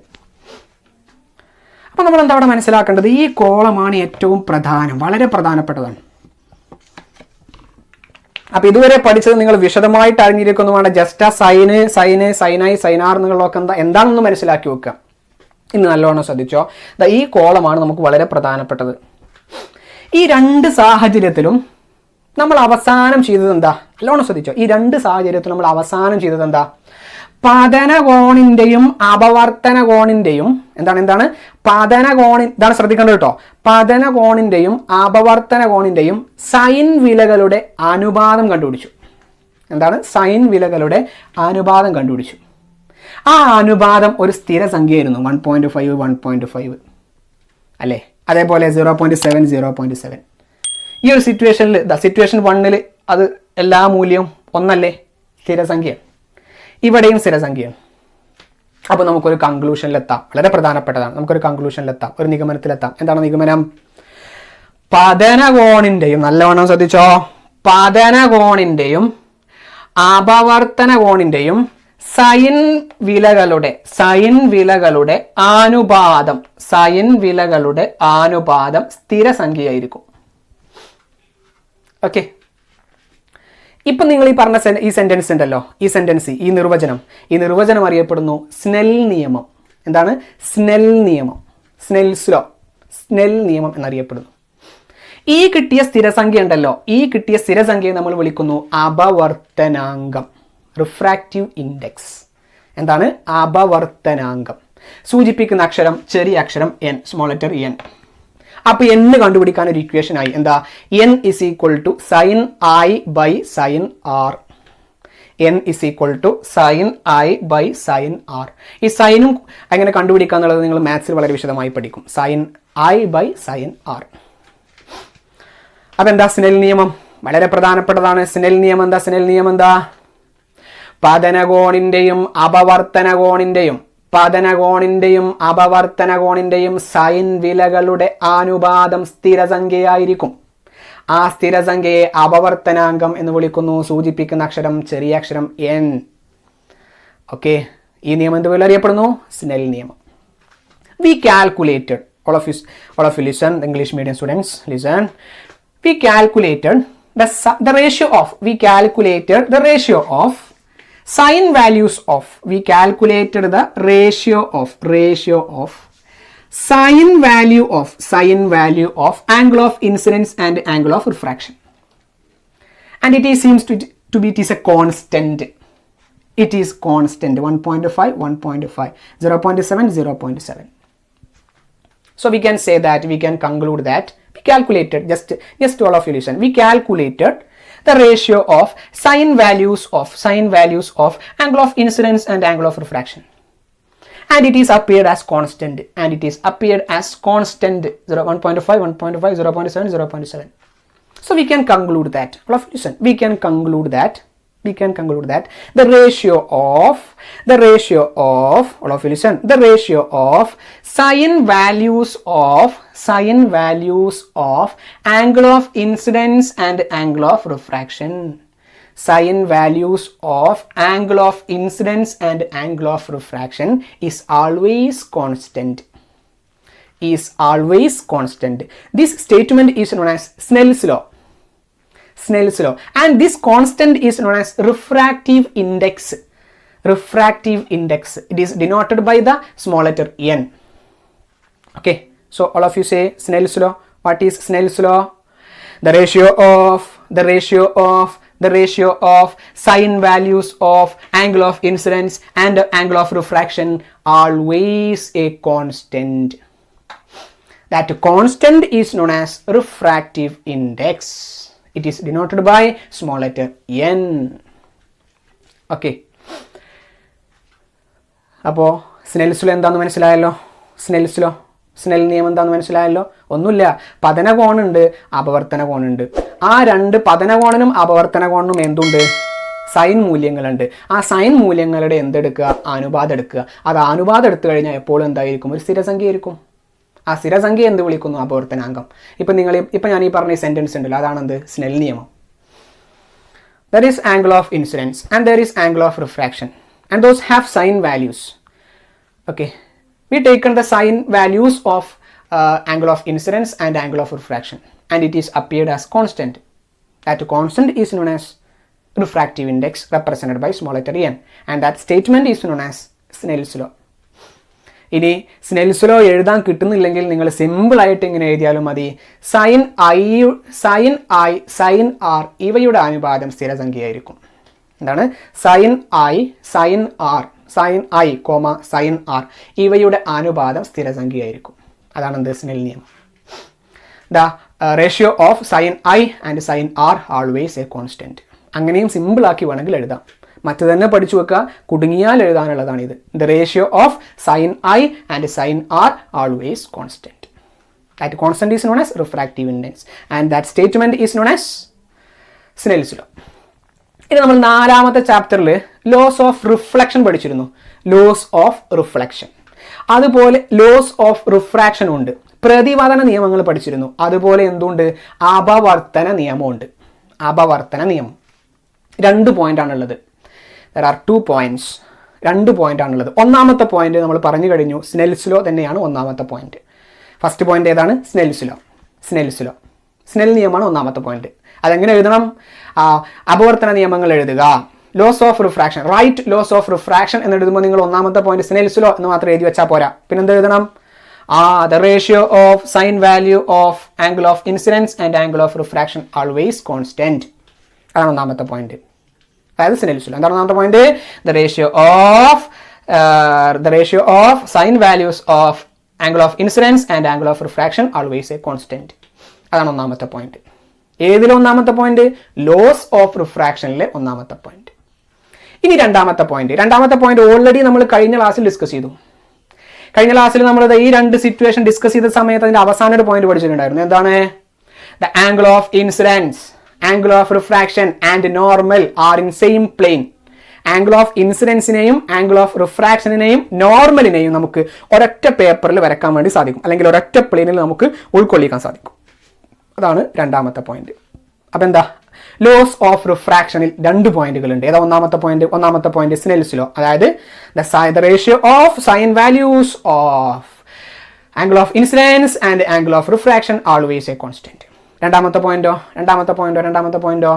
അപ്പോൾ നമ്മൾ എന്താ അവിടെ മനസ്സിലാക്കേണ്ടത്? ഈ കോളമാണ് ഏറ്റവും പ്രധാനം, വളരെ പ്രധാനപ്പെട്ടതാണ്. അപ്പൊ ഇതുവരെ പഠിച്ചത് നിങ്ങൾ വിശദമായിട്ട് അറിഞ്ഞിരിക്കുന്നു വേണ്ട. ജസ്റ്റ് ആ സൈന് സൈനായി സൈനാർ എന്നുള്ളതൊക്കെ എന്താണെന്ന് മനസ്സിലാക്കി വെക്കുക. ഇന്ന് നല്ലോണം ശ്രദ്ധിച്ചോ. ഈ കോളമാണ് നമുക്ക് വളരെ പ്രധാനപ്പെട്ടത്. ഈ രണ്ട് സാഹചര്യത്തിലും നമ്മൾ അവസാനം ചെയ്തത് എന്താ? നല്ലോണം ശ്രദ്ധിച്ചോ. ഈ രണ്ട് സാഹചര്യത്തിലും നമ്മൾ അവസാനം ചെയ്തത് എന്താ? പതന കോണിന്റെയും അപവർത്തന കോണിന്റെയും എന്താണ് പതന കോണി, ഇതാണ് ശ്രദ്ധിക്കേണ്ടത് കേട്ടോ. പതന കോണിന്റെയും അപവർത്തന കോണിന്റെയും സൈൻ വിലകളുടെ അനുപാതം കണ്ടുപിടിച്ചു. എന്താണ്? സൈൻ വിലകളുടെ അനുപാതം കണ്ടുപിടിച്ചു. ആ അനുപാതം ഒരു സ്ഥിരസംഖ്യയായിരുന്നു, 1.5 1.5 അല്ലേ? അതേപോലെ 0.7 0.7. ഈ ഒരു സിറ്റുവേഷനിൽ സിറ്റുവേഷൻ 1 അത് എല്ലാ മൂല്യവും ഒന്നല്ലേ? സ്ഥിരസംഖ്യ. ഇവിടെയും സ്ഥിരസംഖ്യയാണ്. അപ്പോൾ നമുക്കൊരു കൺക്ലൂഷനിലെത്താം. വളരെ പ്രധാനപ്പെട്ടതാണ്. നമുക്കൊരു കൺക്ലൂഷനിലെത്താം, ഒരു നിഗമനത്തിലെത്താം. എന്താണ് നിഗമനം? പതനകോണിൻ്റെയും, നല്ലവണ്ണം ശ്രദ്ധിച്ചോ, പതനകോണിൻ്റെയും അപവർത്തന കോണിൻ്റെയും സൈൻ വിലകളുടെ അനുപാതം സ്ഥിരസംഖ്യയായിരിക്കും. ഓക്കെ. ഇപ്പം നിങ്ങൾ ഈ പറഞ്ഞ ഈ സെൻറ്റൻസ് ഉണ്ടല്ലോ, ഈ നിർവചനം അറിയപ്പെടുന്നു സ്നെൽ നിയമം. എന്താണ്? സ്നെൽ നിയമം, സ്നെൽ നിയമം എന്നറിയപ്പെടുന്നു. ഈ കിട്ടിയ സ്ഥിരസംഖ്യ ഉണ്ടല്ലോ, ഈ കിട്ടിയ സ്ഥിരസംഖ്യയെ നമ്മൾ വിളിക്കുന്നു അപവർത്തനാങ്കം, റിഫ്രാക്റ്റീവ് ഇൻഡെക്സ്. എന്താണ്? അപവർത്തനാങ്കം. സൂചിപ്പിക്കുന്ന അക്ഷരം ചെറിയ അക്ഷരം n, സ്മോൾ ലെറ്റർ n. അപ്പോൾ n കണ്ടുപിടിക്കാൻ ഒരു ഇക്വേഷൻ ആയി. എന്താ? n = sin I by sin r. n = sin I by sin r. ഈ സൈനും എങ്ങനെ കണ്ടുപിടിക്കുക എന്നുള്ളത് നിങ്ങൾ മാത്സിൽ വളരെ വിശദമായി പഠിക്കും. sin I by sin r. അതെന്താ? സ്നെൽ നിയമം വളരെ പ്രധാനപ്പെട്ടതാണ്. സ്നെൽ നിയമം എന്താ? പതനകോണിൻ്റെയും അപവർത്തനകോണിൻ്റെയും സൈൻ വിലകളുടെ അനുപാതം സ്ഥിരസംഖ്യയായിരിക്കും. ആ സ്ഥിരസംഖ്യയെ അപവർത്തനാങ്കം എന്ന് വിളിക്കുന്നു. സൂചിപ്പിക്കുന്ന അക്ഷരം ചെറിയ അക്ഷരം n. ഓക്കെ. ഈ നിയമം എന്തുപോലെ അറിയപ്പെടുന്നു? സ്നെൽ നിയമം. We calculated, all of you listen, English medium students, listen. We calculated the ratio of sine values of sine value of angle of incidence and angle of refraction, and it seems to be it is a constant. It is constant, 1.5 1.5 0.7 0.7. So we can say that, we can conclude that we calculated, just all of you listen, we calculated the ratio of sine values of angle of incidence and angle of refraction, and it is appeared as constant, 1.5 0.7 0.7. So we can conclude that, all of you listen, we can conclude that the ratio of all of you listen, the ratio of sine values of angle of incidence and angle of refraction, sine values of angle of incidence and angle of refraction is always constant. This statement is known as Snell's law, and this constant is known as refractive index. It is denoted by the small letter n. Okay, so all of you say Snell's law. What is Snell's law? The ratio of sine values of angle of incidence and angle of refraction always a constant. That constant is known as refractive index. It is denoted by small letter n. Okay. അപ്പോൾ Snell's law എന്താണെന്ന് മനസ്സിലായല്ലോ? Snell നിയമം എന്താണെന്ന് മനസ്സിലായല്ലോ? ഒന്നുമില്ല, പതനകോണുണ്ട്, അപവർത്തന കോണുണ്ട്. ആ രണ്ട് പതനകോണിനും അപവർത്തന കോണിനും എന്തുണ്ട്? സൈൻ മൂല്യങ്ങളുണ്ട്. ആ സൈൻ മൂല്യങ്ങളുടെ എന്തെടുക്കുക? അനുപാതം എടുക്കുക. അത് അനുപാതം എടുത്തു കഴിഞ്ഞാൽ എപ്പോഴും എന്തായിരിക്കും? ഒരു സ്ഥിരസംഖ്യ ആയിരിക്കും. ആ സ്ഥിരസംഖ്യ എന്ത് വിളിക്കുന്നു? അപവർത്തനാങ്കം. ഇപ്പം ഞാൻ ഈ പറഞ്ഞ സെൻറ്റൻസ് ഉണ്ടല്ലോ, അതാണെന്ത്? സ്നെൽ നിയമം. There is angle of incidence and there is angle of refraction, and those have sine values. Okay, we taken the sine values of angle of incidence and angle of refraction, and it is appeared as constant. That constant is known as refractive index, represented by small letter n, and that statement is known as Snell's law. ഇനി Snell's law എഴുതാൻ കിട്ടുന്നില്ലെങ്കിൽ നിങ്ങൾ സിമ്പിളായിട്ട് ഇങ്ങനെ എഴുതിയാലും മതി. Sign R ഇവയുടെ അനുപാതം സ്ഥിരസംഖ്യയായിരിക്കും. എന്താണ്? സൈൻ ഐ, സൈൻ ആർ ഇവയുടെ അനുപാതം സ്ഥിരസംഖ്യയായിരിക്കും. അതാണ് എന്ത്? സ്നെൽ നിയമം. The ratio of sine I and sine R always a constant. അങ്ങനെയും സിമ്പിളാക്കി വേണമെങ്കിൽ എഴുതാം. മറ്റു തന്നെ പഠിച്ചു വെക്കുക, കുടുങ്ങിയാൽ എഴുതാനുള്ളതാണ് ഇത്. The ratio of sine I and sine R always constant. That constant is known as refractive index and that statement is known as Snell's law. ഇനി നമ്മൾ 4ാമത്തെ ചാപ്റ്ററിൽ ലോസ് ഓഫ് റിഫ്ലക്ഷൻ പഠിച്ചിരുന്നു. ലോസ് ഓഫ് റിഫ്ലക്ഷൻ, അതുപോലെ loss of refraction ഉണ്ട്. പ്രതിപതന നിയമങ്ങൾ പഠിച്ചിരുന്നു. അതുപോലെ എന്തുണ്ട്? അപവർത്തന നിയമമുണ്ട്. അപവർത്തന നിയമം 2 പോയിന്റാണുള്ളത്. There are 2 points. 2 പോയിന്റാണുള്ളത്. 1ാമത്തെ പോയിന്റ് നമ്മൾ പറഞ്ഞു കഴിഞ്ഞു. സ്നെൽസ് ലോ തന്നെയാണ് 1ാമത്തെ പോയിന്റ്. ഫസ്റ്റ് പോയിന്റ് ഏതാണ്? Snell's law. Snell's law, Snell നിയമമാണ് 1ാമത്തെ പോയിന്റ്. അതെങ്ങനെ എഴുതണം? അപവർത്തന നിയമങ്ങൾ എഴുതുക. Laws of refraction, write laws of refraction എന്ന് എഴുതുമ്പോൾ നിങ്ങൾ 1ാമത്തെ പോയിന്റ് സ്നെൽസ് ലോ എന്ന് മാത്രം എഴുതി വെച്ചാൽ പോരാ. പിന്നെന്ത് എഴുതണം? The ratio of sine value of angle of incidence and angle of refraction always constant. അതാണ് 1ാമത്തെ പോയിന്റ്. അതായത് സ്നെൽസ് ലോ. എന്താണ് 1ാമത്തെ point? The ratio of sine values of angle of incidence and angle of refraction always a constant. അതാണ് 1ാമത്തെ point. ഏതിലെ 1ാമത്തെ point? Laws of റിഫ്രാക്ഷനിലെ 1ാമത്തെ പോയിന്റ്. ഇനി 2ാമത്തെ പോയിന്റ്. 2ാമത്തെ പോയിന്റ് ഓൾറെഡി നമ്മൾ കഴിഞ്ഞ ക്ലാസ്സിൽ ഡിസ്കസ് ചെയ്തു. കഴിഞ്ഞ ക്ലാസ്സിൽ നമ്മൾ ഈ 2 സിറ്റുവേഷൻ ഡിസ്കസ് ചെയ്ത സമയത്ത് അതിന്റെ അവസാന ഒരു പോയിന്റ് പഠിച്ചിട്ടുണ്ടായിരുന്നു. എന്താണ്? The angle of incidence, angle of refraction and normal are in same plane. Angle of ഇൻസിഡൻസിനെയും ആംഗിൾ ഓഫ് റിഫ്രാക്ഷനെയും നോർമലിനെയും നമുക്ക് ഒരൊറ്റ പേപ്പറിൽ വരക്കാൻ വേണ്ടി സാധിക്കും, അല്ലെങ്കിൽ ഒരൊറ്റ പ്ലെയിനിൽ നമുക്ക് ഉൾക്കൊള്ളിക്കാൻ സാധിക്കും. അതാണ് 2ാമത്തെ പോയിന്റ്. അപ്പം എന്താ? ലോസ് ഓഫ് റിഫ്രാക്ഷനിൽ 2 പോയിന്റുകളുണ്ട്. ഏതാ 1ാമത്തെ പോയിന്റ്? 1ാമത്തെ പോയിന്റ് സ്നെൽസ് ലോ. അതായത് the ratio of sine values of angle of incidence and angle of refraction always a constant. 2ാമത്തെ പോയിന്റോ?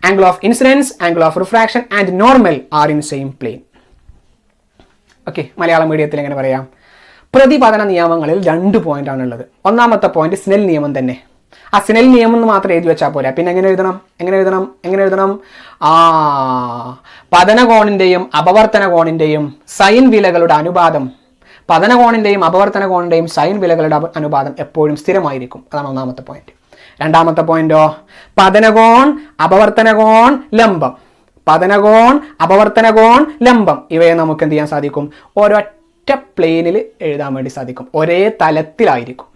Angle of incidence, angle of refraction and normal are in same plane. Okay, Malayalam മീഡിയത്തിൽ എങ്ങനെ പറയാം? പ്രതിപതന നിയമങ്ങളിൽ 2 point ആണുള്ളത്. 1ാമത്തെ point Snell നിയമം തന്നെ. ആ സ്നെൽ നിയമം എന്ന് മാത്രം എഴുതി വെച്ചാൽ പോരാ. പിന്നെ എങ്ങനെ എഴുതണം? പതനകോണിന്റെയും അപവർത്തന കോണിന്റെയും സൈൻ വിലകളുടെ അനുപാതം, പതനകോണിന്റെയും അപവർത്തന കോണിന്റെയും സൈൻ വിലകളുടെ അനുപാതം എപ്പോഴും സ്ഥിരമായിരിക്കും. അതാണ് 1ാമത്തെ പോയിന്റ്. 2ാമത്തെ പോയിന്റോ? പതനകോൺ, അപവർത്തന കോൺ, ലംബം. പതനകോൺ, അപവർത്തന കോൺ, ലംബം ഇവയെ നമുക്ക് എന്ത് ചെയ്യാൻ സാധിക്കും? ഒരൊറ്റ പ്ലെയിനിൽ എഴുതാൻ വേണ്ടി സാധിക്കും. ഒരേ തലത്തിലായിരിക്കും.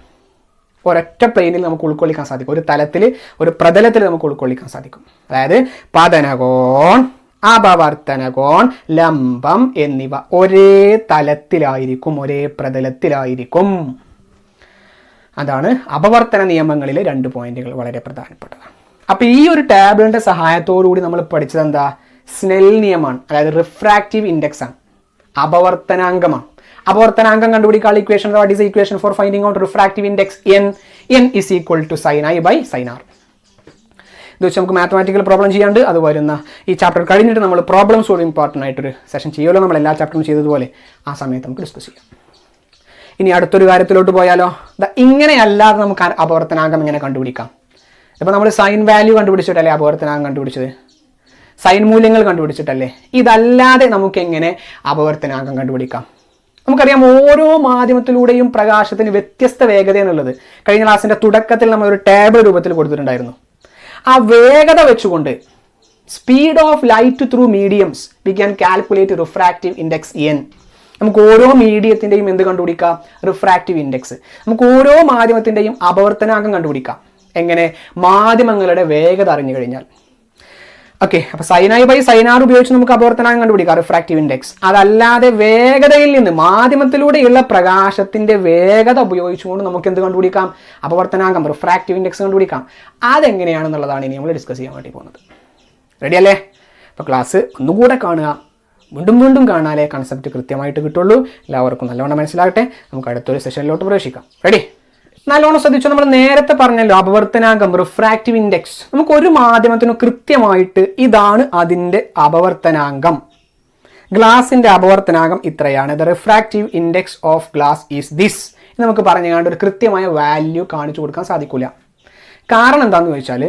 ഒരൊറ്റ പ്ലെയിനിൽ നമുക്ക് ഉൾക്കൊള്ളിക്കാൻ സാധിക്കും. ഒരു തലത്തിൽ, ഒരു പ്രതലത്തിൽ നമുക്ക് ഉൾക്കൊള്ളിക്കാൻ സാധിക്കും. അതായത് പതനകോൺ, അപവർത്തന കോൺ, ലംബം എന്നിവ ഒരേ തലത്തിലായിരിക്കും, ഒരേ പ്രതലത്തിലായിരിക്കും. അതാണ് അപവർത്തന നിയമങ്ങളിലെ 2 പോയിന്റുകൾ. വളരെ പ്രധാനപ്പെട്ടതാണ്. അപ്പൊ ഈ ഒരു ടാബിളിന്റെ സഹായത്തോടുകൂടി നമ്മൾ പഠിച്ചത് എന്താ? സ്നെൽ നിയമമാണ്. അതായത് റിഫ്രാക്റ്റീവ് ഇൻഡെക്സ് ആണ്, അപവർത്തനാങ്കമാണ്. അപവർത്തനാങ്കം കണ്ടുപിടിക്കാനുള്ള equation, what is the equation for finding out refractive index? n is equal to sin I by sin r. ഇത് വെച്ച് നമുക്ക് മാത്തമാറ്റിക്കൽ പ്രോബ്ലം ചെയ്യാണ്ട്. അത് വരുന്ന ഈ ചാപ്റ്റർ കഴിഞ്ഞിട്ട് നമ്മൾ പ്രോബ്ലം സോൾവിംഗ് പാർട്ടിനായിട്ടൊരു സെഷൻ ചെയ്യുമല്ലോ, നമ്മൾ എല്ലാ ചാപ്റ്ററും ചെയ്തതുപോലെ. ആ സമയത്ത് നമുക്ക് ഡിസ്കസ് ചെയ്യാം. ഇനി അടുത്തൊരു കാര്യത്തിലോട്ട് പോയാലോ? ഇങ്ങനെയല്ലാതെ നമുക്ക് അപവർത്തനാങ്കം എങ്ങനെ കണ്ടുപിടിക്കാം? ഇപ്പം നമ്മൾ സൈൻ വാല്യൂ കണ്ടുപിടിച്ചിട്ടല്ലേ അപവർത്തനാങ്കം കണ്ടുപിടിച്ചത്? സൈൻ മൂല്യങ്ങൾ കണ്ടുപിടിച്ചിട്ടല്ലേ? ഇതല്ലാതെ നമുക്ക് എങ്ങനെ അപവർത്തനാങ്കം കണ്ടുപിടിക്കാം? നമുക്കറിയാം, ഓരോ മാധ്യമത്തിലൂടെയും പ്രകാശത്തിന് വ്യത്യസ്ത വേഗതയാണുള്ളത്. കഴിഞ്ഞ ക്ലാസ്സിന്റെ തുടക്കത്തിൽ നമ്മൾ ഒരു ടേബിൾ രൂപത്തിൽ കൊടുത്തിട്ടുണ്ടായിരുന്നു. ആ വേഗത വെച്ചുകൊണ്ട്, speed of light through mediums, V can calculate refractive index n. നമുക്ക് ഓരോ മീഡിയത്തിന്റെയും എന്ത് കണ്ടുപിടിക്കാം? Refractive index. നമുക്ക് ഓരോ മാധ്യമത്തിന്റെയും അപവർത്തനാങ്കം കണ്ടുപിടിക്കാം. എങ്ങനെ? മാധ്യമങ്ങളുടെ വേഗത അറിഞ്ഞു കഴിഞ്ഞാൽ. ഓക്കെ, അപ്പൊ sine I by sine R ഉപയോഗിച്ച് നമുക്ക് അപവർത്തനാങ്കം കണ്ടുപിടിക്കാം, റിഫ്രാക്റ്റീവ് ഇൻഡെക്സ്. അതല്ലാതെ വേഗതയിൽ നിന്ന്, മാധ്യമത്തിലൂടെയുള്ള പ്രകാശത്തിന്റെ വേഗത ഉപയോഗിച്ചുകൊണ്ട് നമുക്ക് എന്ത് കണ്ടുപിടിക്കാം? അപവർത്തനാങ്കം, റിഫ്രാക്റ്റീവ് ഇൻഡെക്സ് കണ്ടുപിടിക്കാം. അതെങ്ങനെയാണെന്നുള്ളതാണ് ഇനി നമ്മൾ ഡിസ്കസ് ചെയ്യാൻ വേണ്ടി പോകുന്നത്. റെഡി അല്ലേ? അപ്പൊ ക്ലാസ് ഒന്നുകൂടെ കാണുക, വീണ്ടും കാണാലേ കൺസെപ്റ്റ് കൃത്യമായിട്ട് കിട്ടുള്ളൂ. എല്ലാവർക്കും നല്ലവണ്ണം മനസ്സിലാകട്ടെ. നമുക്ക് അടുത്തൊരു സെഷനിലോട്ട് പ്രവേശിക്കാം. റെഡി? നല്ലോണം ശ്രദ്ധിച്ചു. നമ്മൾ നേരത്തെ പറഞ്ഞല്ലോ അപവർത്തനാങ്കം, റിഫ്രാക്റ്റീവ് ഇൻഡെക്സ്. നമുക്ക് ഒരു മാധ്യമത്തിനും കൃത്യമായിട്ട് ഇതാണ് അതിൻ്റെ അപവർത്തനാങ്കം. ഗ്ലാസിന്റെ അപവർത്തനാങ്കം ഇത്രയാണ്. The refractive index of glass is this. നമുക്ക് പറഞ്ഞുകൊണ്ട് ഒരു കൃത്യമായ വാല്യൂ കാണിച്ചു കൊടുക്കാൻ സാധിക്കില്ല. കാരണം എന്താണെന്ന് ചോദിച്ചാൽ,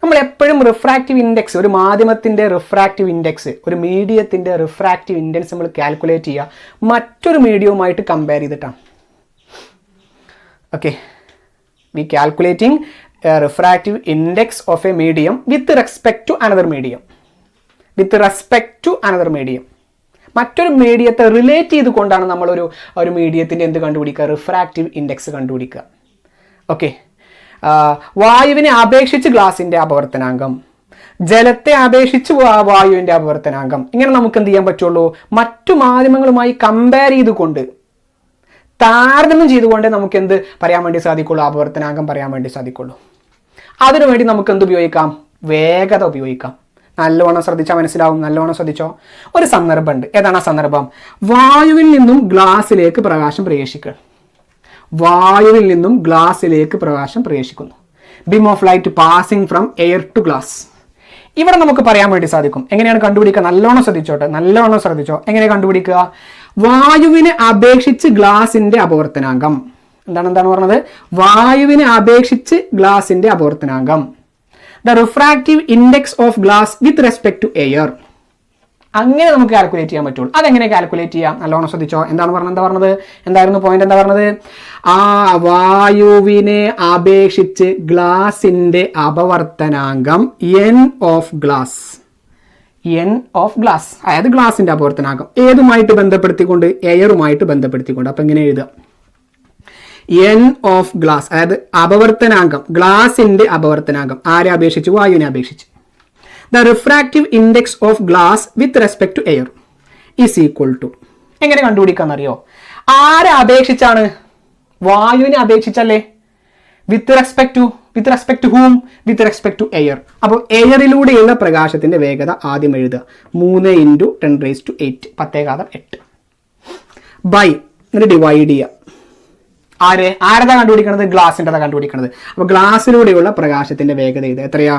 നമ്മൾ എപ്പോഴും റിഫ്രാക്റ്റീവ് ഇൻഡെക്സ്, ഒരു മാധ്യമത്തിൻ്റെ റിഫ്രാക്റ്റീവ് ഇൻഡെക്സ്, ഒരു മീഡിയത്തിൻ്റെ റിഫ്രാക്റ്റീവ് ഇൻഡെക്സ് നമ്മൾ കാൽക്കുലേറ്റ് ചെയ്യുക മറ്റൊരു മീഡിയവുമായിട്ട് കമ്പയർ ചെയ്തിട്ടാണ്. Okay, we calculating a refractive index of a medium with respect to another medium. With respect to another medium. മറ്റൊരു മീഡിയത്തെ റിലേറ്റ് ചെയ്തുകൊണ്ടാണ് നമ്മളൊരു മീഡിയത്തിൻ്റെ എന്ത് കണ്ടുപിടിക്കുക, റിഫ്രാക്റ്റീവ് ഇൻഡെക്സ് കണ്ടുപിടിക്കുക. ഓക്കെ, വായുവിനെ അപേക്ഷിച്ച് ഗ്ലാസിൻ്റെ അപവർത്തനാങ്കം, ജലത്തെ അപേക്ഷിച്ച് വായുവിൻ്റെ അപവർത്തനാങ്കം, ഇങ്ങനെ നമുക്ക് എന്ത് ചെയ്യാൻ പറ്റുള്ളൂ, മറ്റു മാധ്യമങ്ങളുമായി കമ്പയർ ചെയ്തുകൊണ്ട് താരതമ്യം ചെയ്തുകൊണ്ട് നമുക്ക് എന്ത് പറയാൻ വേണ്ടി സാധിക്കുള്ളൂ, അപവർത്തനാങ്കം പറയാൻ വേണ്ടി സാധിക്കുള്ളൂ. അതിനുവേണ്ടി നമുക്ക് എന്ത് ഉപയോഗിക്കാം, വേഗത ഉപയോഗിക്കാം. നല്ലവണ്ണം ശ്രദ്ധിച്ചാൽ മനസ്സിലാവും. നല്ലവണ്ണം ശ്രദ്ധിച്ചോ. ഒരു സന്ദർഭമുണ്ട്. ഏതാണ് ആ സന്ദർഭം? വായുവിൽ നിന്നും ഗ്ലാസ്സിലേക്ക് പ്രകാശം പ്രവേശിക്കുക. വായുവിൽ നിന്നും ഗ്ലാസ്സിലേക്ക് പ്രകാശം പ്രവേശിക്കുന്നു. Beam of light passing from air to glass. ഇവിടെ നമുക്ക് പറയാൻ വേണ്ടി സാധിക്കും. എങ്ങനെയാണ് കണ്ടുപിടിക്കുക? നല്ലോണം ശ്രദ്ധിച്ചോട്ടെ, നല്ലോണം ശ്രദ്ധിച്ചോ. എങ്ങനെ കണ്ടുപിടിക്കുക? വായുവിനെ അപേക്ഷിച്ച് ഗ്ലാസിന്റെ അപവർത്തനാങ്കം. എന്താണ് പറഞ്ഞത്? വായുവിനെ അപേക്ഷിച്ച് ഗ്ലാസിന്റെ അപവർത്തനാങ്കം. The refractive index of glass with respect to air. അങ്ങനെ നമുക്ക് കാൽക്കുലേറ്റ് ചെയ്യാൻ പറ്റുള്ളൂ. അതെങ്ങനെ കാൽക്കുലേറ്റ് ചെയ്യാം? നല്ലോണം ശ്രദ്ധിച്ചോ. എന്തായിരുന്നു പോയിന്റ്? എന്താ പറഞ്ഞത്? ആ വായുവിനെ അപേക്ഷിച്ച് ഗ്ലാസിന്റെ അപവർത്തനാങ്കം എൻ ഓഫ് ഗ്ലാസ്. അതായത് ഗ്ലാസിന്റെ അപവർത്തനാങ്കം ഏതുമായിട്ട് ബന്ധപ്പെടുത്തിക്കൊണ്ട്? എയറുമായിട്ട് ബന്ധപ്പെടുത്തിക്കൊണ്ട്. അപ്പൊ എങ്ങനെ എഴുതുക? എൻ ഓഫ് ഗ്ലാസ്, അതായത് അപവർത്തനാങ്കം, ഗ്ലാസിന്റെ അപവർത്തനാങ്കം ആരെ അപേക്ഷിച്ച്? വായുവിനെ അപേക്ഷിച്ച്. The refractive index of glass with respect to air is equal to. എങ്ങനെ കണ്ടുപിടിക്കാന്നറിയോ? ആരെ അപേക്ഷിച്ചാണ്? വായുവിനെ അപേക്ഷിച്ചല്ലേ? With respect to hmm? With respect to air. അപ്പോൾ എയറിലൂടെയുള്ള പ്രകാശത്തിന്റെ വേഗത ആദ്യം എഴുതുക. 3 × 10⁸ 10⁸ ബൈ, എന്നിട്ട് ഡിവൈഡ് ചെയ്യുക. ആരതാ കണ്ടുപിടിക്കണത്? ഗ്ലാസിൻ്റെതാ കണ്ടുപിടിക്കണത്. അപ്പോൾ ഗ്ലാസ്സിലൂടെയുള്ള പ്രകാശത്തിന്റെ വേഗത ഇത് എത്രയാ?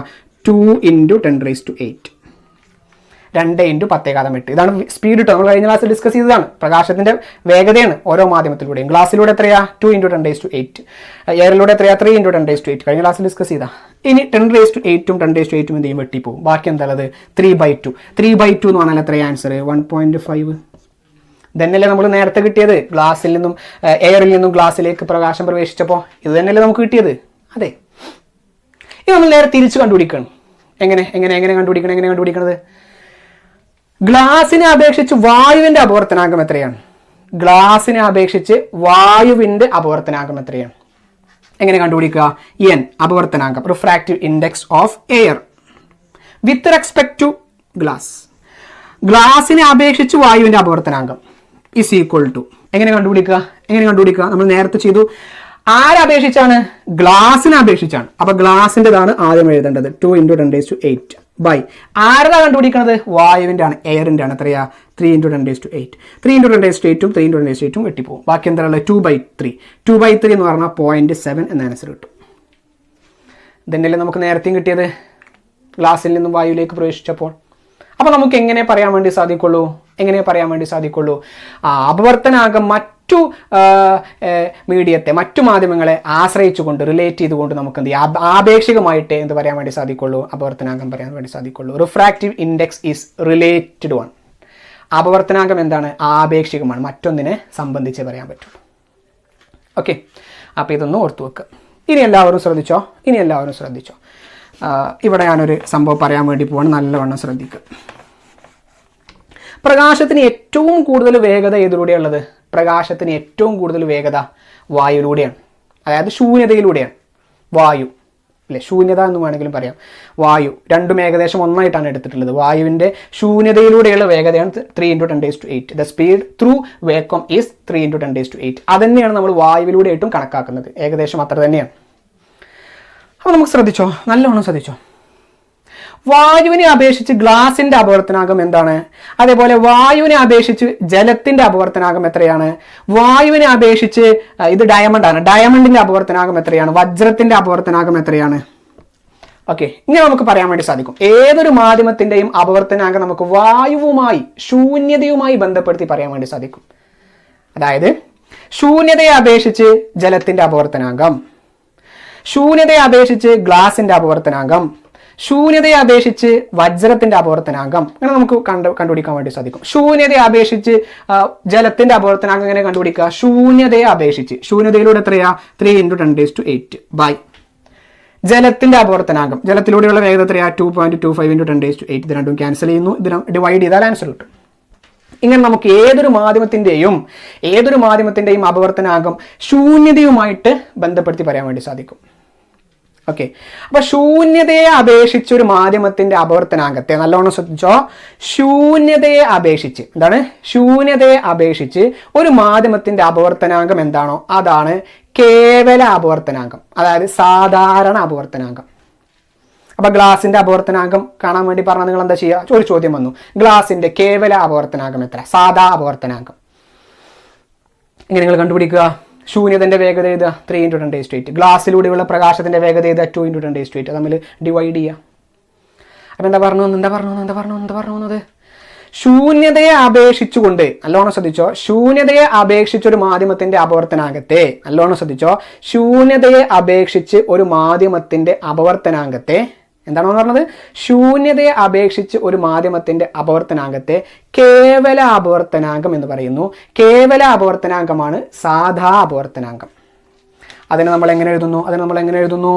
2 × 10⁸. 2 × 10⁸. ഇതാണ് സ്പീഡ് കേട്ടോ. നമ്മൾ കഴിഞ്ഞ ക്ലാസ്സിൽ ഡിസ്കസ് ചെയ്തതാണ്. പ്രകാശത്തിന്റെ വേഗതയാണ് ഓരോ മാധ്യമത്തിലൂടെയും. ഗ്ലാസ്സിലൂടെ എത്രയാ? 2 × 10⁸. എയറിലൂടെ എത്രയാ? 3 × 10⁸. കഴിഞ്ഞ ക്ലാസ്സിൽ ഡിസ്കസ് ചെയ്താ. ഇനി 10⁸ 10⁸ എന്ത് ചെയ്യും? വെട്ടിപ്പോവും. ബാക്കി എന്താണത്? 3/2. 3/2 എന്ന് പറഞ്ഞാൽ എത്രയാ ആൻസർ? 1.5. ഇതന്നെയല്ലേ നമ്മൾ നേരത്തെ കിട്ടിയത്? ഗ്ലാസ്സിൽ നിന്നും എയറിൽ നിന്നും ഗ്ലാസ്സിലേക്ക് പ്രകാശം പ്രവേശിച്ചപ്പോൾ ഇത് തന്നെയല്ലേ നമുക്ക് കിട്ടിയത്? അതെ. ഇത് നമ്മൾ നേരെ തിരിച്ച് കണ്ടുപിടിക്കണം. എങ്ങനെ കണ്ടുപിടിക്കണത്? ഗ്ലാസിനെ അപേക്ഷിച്ച് വായുവിന്റെ അപവർത്തനാങ്കം എത്രയാണ്? ഗ്ലാസിനെ അപേക്ഷിച്ച് വായുവിന്റെ അപവർത്തനാങ്കം എത്രയാണ്? എങ്ങനെ കണ്ടുപിടിക്കുക? എൻ അപവർത്തനാങ്കം, refractive index of air with respect to glass. ഗ്ലാസിനെ അപേക്ഷിച്ച് വായുവിന്റെ അപവർത്തനാങ്കം ഈസ് ഈക്വൽ ടു. എങ്ങനെ കണ്ടുപിടിക്കുക? നമ്മൾ നേരത്തെ ചെയ്തു. ആരപേക്ഷിച്ചാണ്? ഗ്ലാസിനെ അപേക്ഷിച്ചാണ്. അപ്പൊ ഗ്ലാസിൻ്റെതാണ് ആദ്യം എഴുതേണ്ടത്. 2 × 10⁸ ബൈ ആരതാ കണ്ടുപിടിക്കുന്നത്? വായുവിന്റെ ആണ്, എയറിന്റെ ആണ്. എത്രയാ? 3 × 10⁸. 3 × 10⁸ 3 × 10⁸ വെട്ടിപ്പോകും. ബാക്കി എന്താ ഉള്ളത്? 2/3. 2/3 എന്ന് പറഞ്ഞാൽ 0.7 എന്ന ആൻസർ കിട്ടും. ഇതന്നെയല്ലേ നമുക്ക് നേരത്തെയും കിട്ടിയത് ഗ്ലാസിൽ നിന്നും വായുവിലേക്ക് പ്രവേശിച്ചപ്പോൾ. അപ്പൊ നമുക്ക് എങ്ങനെ പറയാൻ വേണ്ടി സാധിക്കുള്ളൂ? അപവർത്തനാങ്കം മറ്റു മീഡിയത്തെ, മറ്റു മാധ്യമങ്ങളെ ആശ്രയിച്ചുകൊണ്ട്, റിലേറ്റ് ചെയ്തുകൊണ്ട് നമുക്ക് എന്ത് ചെയ്യാം? ആപേക്ഷികമായിട്ട് എന്ത് പറയാൻ വേണ്ടി സാധിക്കുള്ളൂ? അപവർത്തനാങ്കം പറയാൻ വേണ്ടി സാധിക്കുള്ളൂ. Refractive index is related one. അപവർത്തനാങ്കം എന്താണ്? ആപേക്ഷികമാണ്, മറ്റൊന്നിനെ സംബന്ധിച്ച് പറയാൻ പറ്റുള്ളൂ. ഓക്കെ, അപ്പോൾ ഇതൊന്ന് ഓർത്തു വെക്കുക. ഇനി എല്ലാവരും ശ്രദ്ധിച്ചോ. ഇവിടെ ഞാനൊരു സംഭവം പറയാൻ വേണ്ടി പോവാണ്. നല്ലവണ്ണം ശ്രദ്ധിക്കുക. പ്രകാശത്തിന് ഏറ്റവും കൂടുതൽ വേഗത ഏതിലൂടെയുള്ളത്? പ്രകാശത്തിന് ഏറ്റവും കൂടുതൽ വേഗത വായുവിലൂടെയാണ്. അതായത് ശൂന്യതയിലൂടെയാണ്. വായു അല്ലെ, ശൂന്യത എന്ന് വേണമെങ്കിലും പറയാം. വായു രണ്ടും ഏകദേശം ഒന്നായിട്ടാണ് എടുത്തിട്ടുള്ളത്. വായുവിൻ്റെ ശൂന്യതയിലൂടെയുള്ള വേഗതയാണ് 3 × 10⁸. The speed through vacuum is 3 × 10⁸. അതന്നെയാണ് നമ്മൾ വായുവിലൂടെയായിട്ടും കണക്കാക്കുന്നത്. ഏകദേശം അത്ര തന്നെയാണ്. അപ്പോൾ നമുക്ക് നല്ലോണം ശ്രദ്ധിച്ചോ. വായുവിനെ അപേക്ഷിച്ച് ഗ്ലാസിന്റെ അപവർത്തനാങ്കം എന്താണ്? അതേപോലെ വായുവിനെ അപേക്ഷിച്ച് ജലത്തിന്റെ അപവർത്തനാങ്കം എത്രയാണ്? വായുവിനെ അപേക്ഷിച്ച് ഇത് ഡയമണ്ട് ആണ്, ഡയമണ്ടിന്റെ അപവർത്തനാങ്കം എത്രയാണ്? വജ്രത്തിന്റെ അപവർത്തനാങ്കം എത്രയാണ്? ഓക്കെ, ഇങ്ങനെ നമുക്ക് പറയാൻ വേണ്ടി സാധിക്കും. ഏതൊരു മാധ്യമത്തിന്റെയും അപവർത്തനാങ്കം നമുക്ക് വായുവുമായി, ശൂന്യതയുമായി ബന്ധപ്പെടുത്തി പറയാൻ വേണ്ടി സാധിക്കും. അതായത് ശൂന്യതയെ അപേക്ഷിച്ച് ജലത്തിന്റെ അപവർത്തനാങ്കം, ശൂന്യതയെ അപേക്ഷിച്ച് ഗ്ലാസിന്റെ അപവർത്തനാങ്കം, ശൂന്യതയെ അപേക്ഷിച്ച് വജ്രത്തിന്റെ അപവർത്തനാങ്കം, അങ്ങനെ നമുക്ക് കണ്ടുപിടിക്കാൻ വേണ്ടി സാധിക്കും. ശൂന്യതയെ അപേക്ഷിച്ച് ജലത്തിന്റെ അപവർത്തനാങ്കം എങ്ങനെ കണ്ടുപിടിക്കുക? ശൂന്യതയെ അപേക്ഷിച്ച്, ശൂന്യതയിലൂടെ എത്രയാ? 3 × 10⁸ ബൈ ജലത്തിന്റെ അപവർത്തനാങ്കം, ജലത്തിലൂടെയുള്ള വേഗത എത്രയാ? 2.25 × 10⁸. ഇത് രണ്ടും ക്യാൻസൽ ചെയ്യുന്നു, ഇതിനെ ഡിവൈഡ് ചെയ്താൽ ആൻസർ കിട്ടും. ഇങ്ങനെ നമുക്ക് ഏതൊരു മാധ്യമത്തിന്റെയും അപവർത്തനാങ്കം ശൂന്യതയുമായിട്ട് ബന്ധപ്പെടുത്തി പറയാൻ വേണ്ടി സാധിക്കും. ഓക്കെ, അപ്പൊ ശൂന്യതയെ അപേക്ഷിച്ച് ഒരു മാധ്യമത്തിന്റെ അപവർത്തനാങ്കത്തെ നല്ലോണം ശ്രദ്ധിച്ചോ. ശൂന്യതയെ അപേക്ഷിച്ച് ഒരു മാധ്യമത്തിന്റെ അപവർത്തനാങ്കം എന്താണോ അതാണ് കേവല അപവർത്തനാങ്കം, അതായത് സാധാരണ അപവർത്തനാങ്കം. അപ്പൊ ഗ്ലാസിന്റെ അപവർത്തനാങ്കം കാണാൻ വേണ്ടി പറഞ്ഞാൽ നിങ്ങൾ എന്താ ചെയ്യുക? ഒരു ചോദ്യം വന്നു, ഗ്ലാസിന്റെ കേവല അപവർത്തനാങ്കം എത്ര? സാധാ അപവർത്തനാങ്കം. ഇങ്ങനെ നിങ്ങൾ കണ്ടുപിടിക്കുക. ശൂന്യതന്റെ വേഗത എഴുതുക 3 × 10⁸. ഗ്ലാസ്സിലൂടെയുള്ള പ്രകാശത്തിന്റെ വേഗത എഴുതുക 2 × 10⁸. തമ്മിൽ ഡിവൈഡ് ചെയ്യുക. അപ്പൊ എന്താ പറഞ്ഞത്? ശൂന്യതയെ അപേക്ഷിച്ചുകൊണ്ട്, നല്ലോണം ശ്രദ്ധിച്ചോ, ശൂന്യതയെ അപേക്ഷിച്ച് ഒരു മാധ്യമത്തിന്റെ അപവർത്തനാങ്കത്തെ, എന്താണോ പറഞ്ഞത്? ശൂന്യതയെ അപേക്ഷിച്ച് ഒരു മാധ്യമത്തിന്റെ അപവർത്തനാങ്കത്തെ കേവല അപവർത്തനാങ്കം എന്ന് പറയുന്നു. കേവല അപവർത്തനാങ്കമാണ് സാധാ അപവർത്തനാങ്കം. അതിനെ നമ്മൾ എങ്ങനെ എഴുതുന്നു?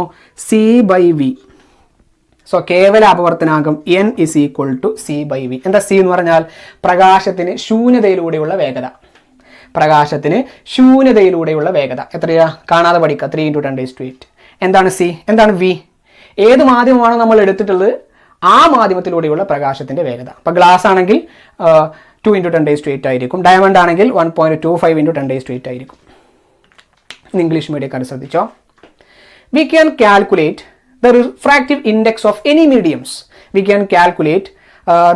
C/V. സോ കേവല അപവർത്തനാങ്കം n = C/V. എന്താ C എന്ന് പറഞ്ഞാൽ? പ്രകാശത്തിന് ശൂന്യതയിലൂടെയുള്ള വേഗത. എത്രയാ? കാണാതെ പഠിക്കുക. 3 × 10⁸. എന്താണ് C? എന്താണ് V? ഏത് മാധ്യമമാണോ നമ്മൾ എടുത്തിട്ടുള്ളത് ആ മാധ്യമത്തിലൂടെയുള്ള പ്രകാശത്തിന്റെ വേഗത. അപ്പൊ ഗ്ലാസ് ആണെങ്കിൽ 2 × 10⁸ ആയിരിക്കും. ഡയമണ്ട് ആണെങ്കിൽ 1.25 × 10⁸ ആയിരിക്കും. ഇംഗ്ലീഷ് മീഡിയക്കാർ ശ്രദ്ധിച്ചോ. We can calculate the refractive index of any mediums.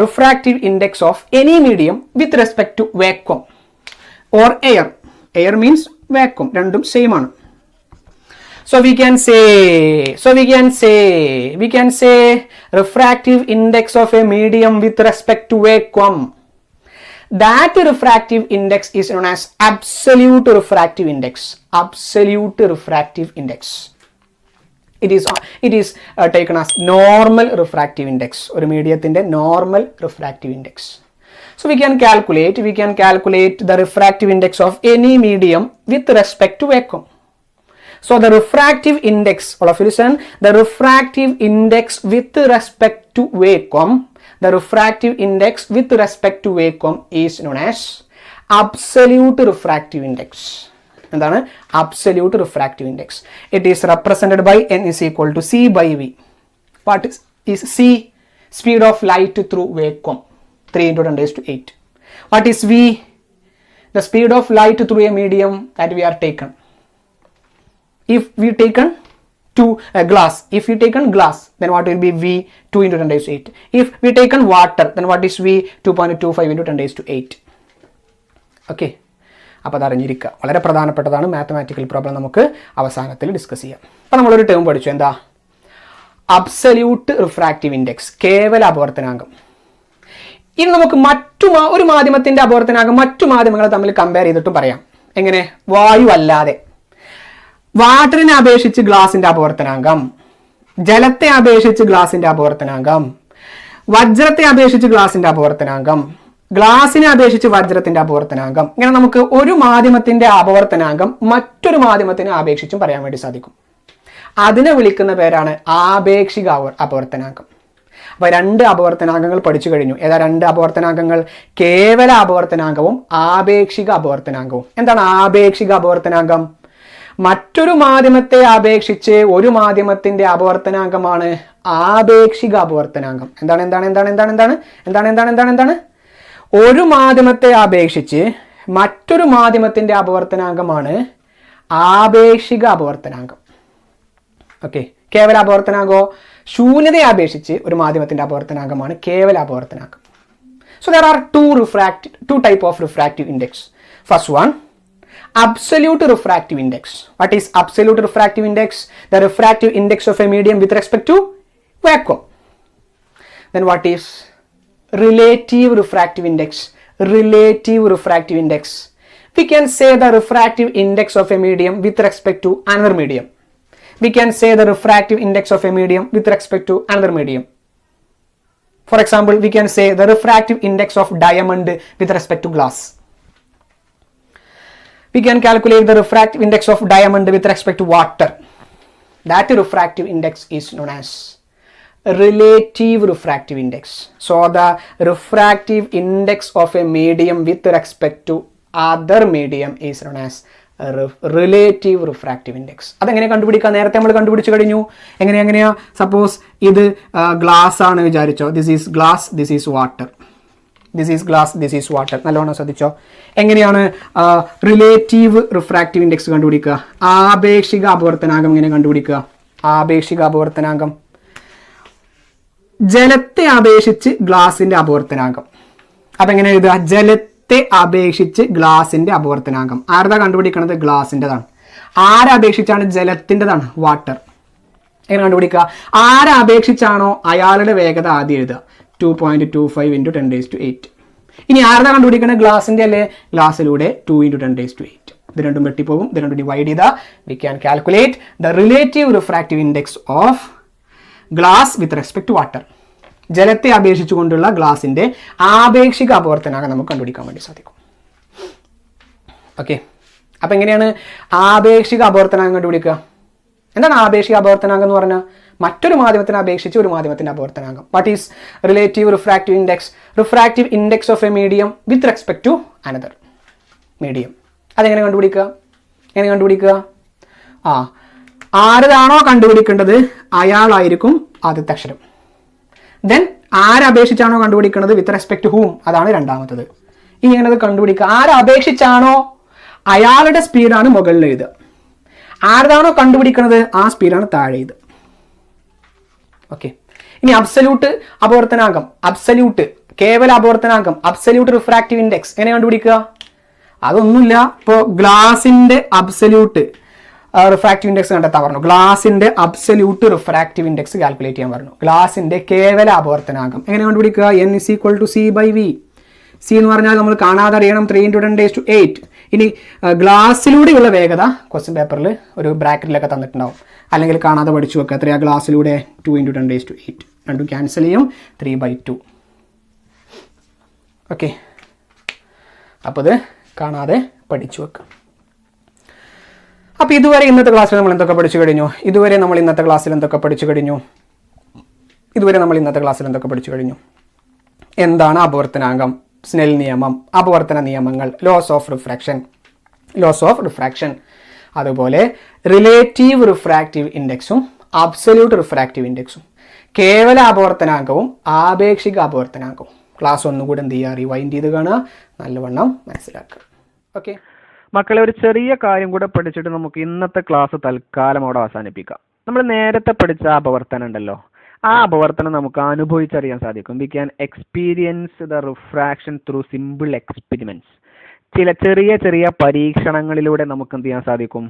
Refractive index of any medium with respect to vacuum or air. Air means vacuum. രണ്ടും സെയിം ആണ്. So we can say refractive index of a medium with respect to vacuum. That refractive index is known as absolute refractive index. It is taken as normal refractive index. ഒരു മീഡിയത്തിന്റെ normal refractive index. So we can calculate the refractive index of any medium with respect to vacuum. So the refractive index, all of you listen, the refractive index with respect to vacuum, is known as absolute refractive index. എന്താണ്? Absolute refractive index. It is represented by n = C/V. What is C? Speed of light through vacuum, 3 × 10⁸. What is V? The speed of light through a medium that we are taken. If we taken glass, then what will be V? 2 × 10⁸. If we taken water, then what is V? 2.25 × 10⁸. Okay. അപ്പോൾ അതറിഞ്ഞിരിക്കുക. വളരെ പ്രധാനപ്പെട്ടതാണ്. Mathematical problem നമുക്ക് അവസാനത്തിൽ discuss ചെയ്യാം. അപ്പോൾ നമ്മളൊരു term പഠിച്ചു. എന്താ? അബ്സല്യൂട്ട് റിഫ്രാക്റ്റീവ് ഇൻഡെക്സ്, കേവല അപവർത്തനാങ്കം. ഇനി നമുക്ക് ഒരു മാധ്യമത്തിന്റെ അപവർത്തനാങ്കം മറ്റു മാധ്യമങ്ങളെ തമ്മിൽ കമ്പയർ ചെയ്തിട്ടും പറയാം. എങ്ങനെ? വായു അല്ലാതെ. വാട്ടറിനെ അപേക്ഷിച്ച് ഗ്ലാസിന്റെ അപവർത്തനാങ്കം, ജലത്തെ അപേക്ഷിച്ച് ഗ്ലാസിന്റെ അപവർത്തനാങ്കം, വജ്രത്തെ അപേക്ഷിച്ച് ഗ്ലാസിന്റെ അപവർത്തനാങ്കം, ഗ്ലാസിനെ അപേക്ഷിച്ച് വജ്രത്തിന്റെ അപവർത്തനാങ്കം. ഇങ്ങനെ നമുക്ക് ഒരു മാധ്യമത്തിന്റെ അപവർത്തനാങ്കം മറ്റൊരു മാധ്യമത്തിനെ അപേക്ഷിച്ചും പറയാൻ വേണ്ടി സാധിക്കും. അതിനെ വിളിക്കുന്ന പേരാണ് ആപേക്ഷിക അപവർത്തനാങ്കം. അപ്പൊ 2 അപവർത്തനാങ്കങ്ങൾ പഠിച്ചു കഴിഞ്ഞു. ഏതാ 2 അപവർത്തനാങ്കങ്ങൾ? കേവല അപവർത്തനാങ്കവും ആപേക്ഷിക അപവർത്തനാങ്കവും. എന്താണ് ആപേക്ഷിക അപവർത്തനാങ്കം? മറ്റൊരു മാധ്യമത്തെ അപേക്ഷിച്ച് ഒരു മാധ്യമത്തിന്റെ അപവർത്തനാങ്കമാണ് ആപേക്ഷിക അപവർത്തനാങ്കം. എന്താണ്? ഒരു മാധ്യമത്തെ അപേക്ഷിച്ച് മറ്റൊരു മാധ്യമത്തിന്റെ അപവർത്തനാങ്കമാണ് ആപേക്ഷിക അപവർത്തനാങ്കം. ഓക്കെ. കേവല അപവർത്തനാങ്കോ? ശൂന്യതയെ അപേക്ഷിച്ച് ഒരു മാധ്യമത്തിന്റെ അപവർത്തനാങ്കമാണ് കേവല അപവർത്തനാങ്കം. So there are two type of refractive index. First one, absolute refractive index. What is absolute refractive index? The refractive index of a medium with respect to vacuum. Then what is relative refractive index? We can say the refractive index of a medium with respect to another medium. For example, we can say the refractive index of diamond with respect to glass. We can calculate the refractive index of diamond with respect to water. That refractive index is known as relative refractive index. So the refractive index of a medium with respect to other medium is known as relative refractive index. അതെങ്ങനെ കണ്ടുപിടിക്കുക? നേരത്തെ നമ്മൾ കണ്ടുപിടിച്ച് കഴിഞ്ഞു. എങ്ങനെയാ? Suppose ഇത് glass ആണ് വിചാരിച്ചോ. This is glass, this is water, this is glass, this is water. നല്ലോണം ശ്രദ്ധിച്ചോ. എങ്ങനെയാണ് റിലേറ്റീവ് റിഫ്രാക്റ്റീവ് ഇൻഡെക്സ് കണ്ടുപിടിക്കുക? ആപേക്ഷിക അപവർത്തനാങ്കം എങ്ങനെ കണ്ടുപിടിക്കുക? ആപേക്ഷിക അപവർത്തനാങ്കം ജലത്തെ അപേക്ഷിച്ച് ഗ്ലാസിന്റെ അപവർത്തനാങ്കം. അപ്പം എങ്ങനെ എഴുതുക? ജലത്തെ അപേക്ഷിച്ച് ഗ്ലാസിന്റെ അപവർത്തനാങ്കം. ആരതാ കണ്ടുപിടിക്കുന്നത്? ഗ്ലാസിൻ്റെതാണ്. ആരപേക്ഷിച്ചാണ്? ജലത്തിൻ്റെതാണ്, വാട്ടർ. എങ്ങനെ കണ്ടുപിടിക്കുക? ആരപേക്ഷിച്ചാണോ അയാളുടെ വേഗത ആദ്യം എഴുതുക. 2.25 × 10⁸. ഇനി ആരതാ കണ്ടുപിടിക്കുന്നത്? ഗ്ലാസിന്റെ അല്ലേ? ഗ്ലാസ്സിലൂടെ 2 × 10⁸. ഇത് രണ്ടും വെട്ടിപ്പോകും. ഇത് രണ്ടും ഡിവൈഡ് ചെയ്താൽ we can calculate the relative refractive index of glass with respect to water. ജലത്തെ അപേക്ഷിച്ചുകൊണ്ടുള്ള ഗ്ലാസിന്റെ ആപേക്ഷിക അപവർത്തനാങ്കം നമുക്ക് കണ്ടുപിടിക്കാൻ വേണ്ടി സാധിക്കും. ഓക്കെ, അപ്പം എങ്ങനെയാണ് ആപേക്ഷിക അപവർത്തനാങ്കം കണ്ടുപിടിക്കുക? എന്താണ് ആപേക്ഷിക അപവർത്തനാങ്കം എന്ന് പറഞ്ഞാൽ? മറ്റൊരു മാധ്യമത്തിനെ അപേക്ഷിച്ച് ഒരു മാധ്യമത്തിന്റെ അപവർത്തനാങ്കം. What is relative refractive index? Refractive index of a medium with respect to another medium. അതെങ്ങനെ കണ്ടുപിടിക്കുക? എങ്ങനെ കണ്ടുപിടിക്കുക? ആരതാണോ കണ്ടുപിടിക്കേണ്ടത് അയാളായിരിക്കും ആദ്യത്തെ അക്ഷരം. ദെൻ ആരപേക്ഷിച്ചാണോ കണ്ടുപിടിക്കുന്നത് വിത്ത് റെസ്പെക്ട് ടു ഹൂം, അതാണ് രണ്ടാമത്തത്. ഇനി എങ്ങനെ അത് കണ്ടുപിടിക്കുക? ആരപേക്ഷിച്ചാണോ അയാളുടെ സ്പീഡാണ് മുകളിൽ എഴുതുക. ആരതാണോ കണ്ടുപിടിക്കുന്നത് ആ സ്പീഡാണ് താഴെ എഴുതുക. ഓക്കെ, ഇനി അബ്സല്യൂട്ട് അപവർത്തനാങ്കം, അബ്സല്യൂട്ട് കേവല അപവർത്തനാങ്കം, അബ്സല്യൂട്ട് റിഫ്രാക്റ്റീവ് ഇൻഡെക്സ് എങ്ങനെ കണ്ടുപിടിക്കുക? അതൊന്നുമില്ല. ഇപ്പോൾ ഗ്ലാസിന്റെ അബ്സല്യൂട്ട് റിഫ്രാക്റ്റീവ് ഇൻഡെക്സ് കണ്ടെത്താൻ പറഞ്ഞു. ഗ്ലാസിന്റെ അബ്സല്യൂട്ട് റിഫ്രാക്റ്റീവ് ഇൻഡെക്സ് കാൽക്കുലേറ്റ് ചെയ്യാൻ പറഞ്ഞു. ഗ്ലാസിന്റെ കേവല അപവർത്തനാങ്കം എങ്ങനെ കണ്ടുപിടിക്കുക? n = c/v. സി എന്ന് പറഞ്ഞാൽ നമ്മൾ കാണാതെ അറിയണം 3 × 10⁸. ഇനി ഗ്ലാസ്സിലൂടെയുള്ള വേഗത ക്വസ്റ്റ്യൻ പേപ്പറിൽ ഒരു ബ്രാക്കറ്റിലൊക്കെ തന്നിട്ടുണ്ടാവും, അല്ലെങ്കിൽ കാണാതെ പഠിച്ചു വെക്കുക. എത്രയാ ഗ്ലാസ്സിലൂടെ? 2 × 10⁸. രണ്ടും ക്യാൻസൽ ചെയ്യും, 3/2. ഓക്കെ, അപ്പോൾ ഇത് കാണാതെ പഠിച്ചു വെക്കുക. അപ്പോൾ ഇതുവരെ ഇന്നത്തെ ക്ലാസ്സിൽ നമ്മൾ എന്തൊക്കെ പഠിച്ചു കഴിഞ്ഞു? ഇതുവരെ നമ്മൾ ഇന്നത്തെ ക്ലാസ്സിൽ എന്തൊക്കെ പഠിച്ചു കഴിഞ്ഞു? എന്താണ് അപവർത്തനാങ്കം, സ്നെൽ നിയമം, അപവർത്തന നിയമങ്ങൾ, ലോസ് ഓഫ് റിഫ്രാക്ഷൻ, അതുപോലെ റിലേറ്റീവ് റിഫ്രാക്റ്റീവ് ഇൻഡെക്സും അബ്സല്യൂട്ട് റിഫ്രാക്റ്റീവ് ഇൻഡെക്സും, കേവല അപവർത്തനാങ്കവും ആപേക്ഷിക അപവർത്തനാങ്കവും. ക്ലാസ് ഒന്നുകൂടെ എന്ത് ചെയ്യുക? റിവൈൻഡ് ചെയ്ത് കാണുക, നല്ലവണ്ണം മനസ്സിലാക്കുക. ഓക്കെ മക്കളെ, ഒരു ചെറിയ കാര്യം കൂടെ പഠിച്ചിട്ട് നമുക്ക് ഇന്നത്തെ ക്ലാസ് തൽക്കാലം അവിടെ അവസാനിപ്പിക്കാം. നമ്മൾ നേരത്തെ പഠിച്ച അപവർത്തനം ഉണ്ടല്ലോ, ആ അപവർത്തനം നമുക്ക് അനുഭവിച്ചറിയാൻ സാധിക്കും. We can experience the refraction through simple experiments. ചില ചെറിയ ചെറിയ പരീക്ഷണങ്ങളിലൂടെ നമുക്ക് എന്ത് ചെയ്യാൻ സാധിക്കും?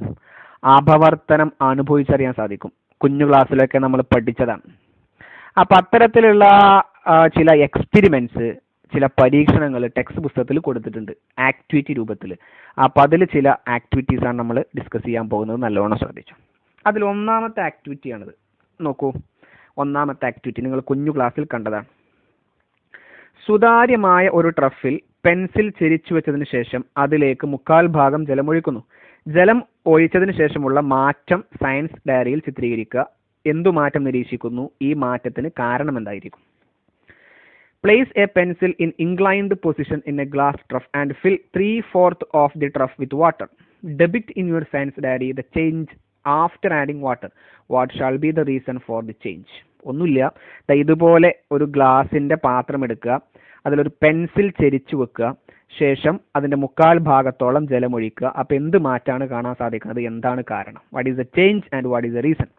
അപവർത്തനം അനുഭവിച്ചറിയാൻ സാധിക്കും. കുഞ്ഞു ക്ലാസ്സിലൊക്കെ നമ്മൾ പഠിച്ചതാണ്. അപ്പം അത്തരത്തിലുള്ള ചില എക്സ്പെരിമെന്റ്സ്, ചില പരീക്ഷണങ്ങൾ ടെക്സ്റ്റ് പുസ്തകത്തിൽ കൊടുത്തിട്ടുണ്ട് ആക്ടിവിറ്റി രൂപത്തിൽ. അപ്പം അതിൽ ചില ആക്ടിവിറ്റീസാണ് നമ്മൾ ഡിസ്കസ് ചെയ്യാൻ പോകുന്നത്. നല്ലോണം ശ്രദ്ധിച്ചു. അതിൽ ഒന്നാമത്തെ ആക്ടിവിറ്റിയാണിത്. നോക്കൂ, ഒന്നാമത്തെ ആക്ടിവിറ്റി നിങ്ങൾ കുഞ്ഞു ക്ലാസ്സിൽ കണ്ടതാണ്. സുതാര്യമായ ഒരു ട്രഫിൽ പെൻസിൽ ചെരിച്ചു വെച്ചതിന് ശേഷം അതിലേക്ക് 1/4 ഭാഗം ജലമൊഴിക്കുന്നു. ജലം ഒഴിച്ചതിന് ശേഷമുള്ള മാറ്റം സയൻസ് ഡയറിയിൽ ചിത്രീകരിക്കുക. എന്തു മാറ്റം നിരീക്ഷിക്കുന്നു? ഈ മാറ്റത്തിന് കാരണം എന്തായിരിക്കും? Place a pencil in inclined position in a glass trough and fill 3/4 of the trough with water. Depict in your science diary the change after adding water. What shall be the reason for the change? ഒന്നുമില്ല, ഇതുപോലെ ഒരു ഗ്ലാസിന്റെ പാത്രം എടുക്കുക, അതിലൊരു pencil ചെരിച്ചു വെക്കുക, ശേഷം അതിന്റെ 1/4 ഭാഗത്തോളം ജലമൊഴിക്കുക. അപ്പം എന്ത് മാറ്റാണ് കാണാൻ സാധിക്കുന്നത്? എന്താണ് കാരണം? What is the change and what is the reason?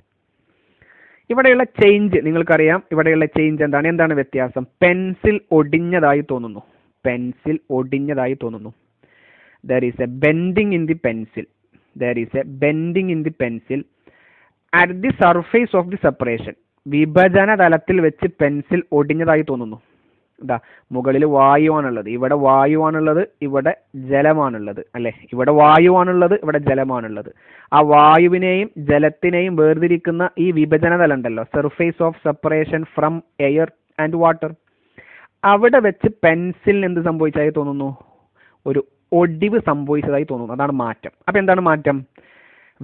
ഇവിടെയുള്ള ചേഞ്ച് നിങ്ങൾക്കറിയാം. ഇവിടെയുള്ള ചേഞ്ച് എന്താണ് വ്യത്യാസം? പെൻസിൽ ഒടിഞ്ഞതായി തോന്നുന്നു. There is a bending in the pencil at the surface of the separation. വിഭജന തലത്തിൽ വെച്ച് പെൻസിൽ ഒടിഞ്ഞതായി തോന്നുന്നു. മുകളിൽ വായുവാണുള്ളത്, ഇവിടെ വായുവാണുള്ളത്, ഇവിടെ ജലമാണുള്ളത്, അല്ലെ? ഇവിടെ വായുവാണുള്ളത്, ഇവിടെ ജലമാണുള്ളത്. ആ വായുവിനെയും ജലത്തിനെയും വേർതിരിക്കുന്ന ഈ വിഭജന തലം ഉണ്ടല്ലോ, surface of separation from air and water, അവിടെ വെച്ച് പെൻസിലിന് എന്ത് സംഭവിച്ചതായി തോന്നുന്നു? ഒരു ഒടിവ് സംഭവിച്ചതായി തോന്നുന്നു. അതാണ് മാറ്റം. അപ്പം എന്താണ് മാറ്റം?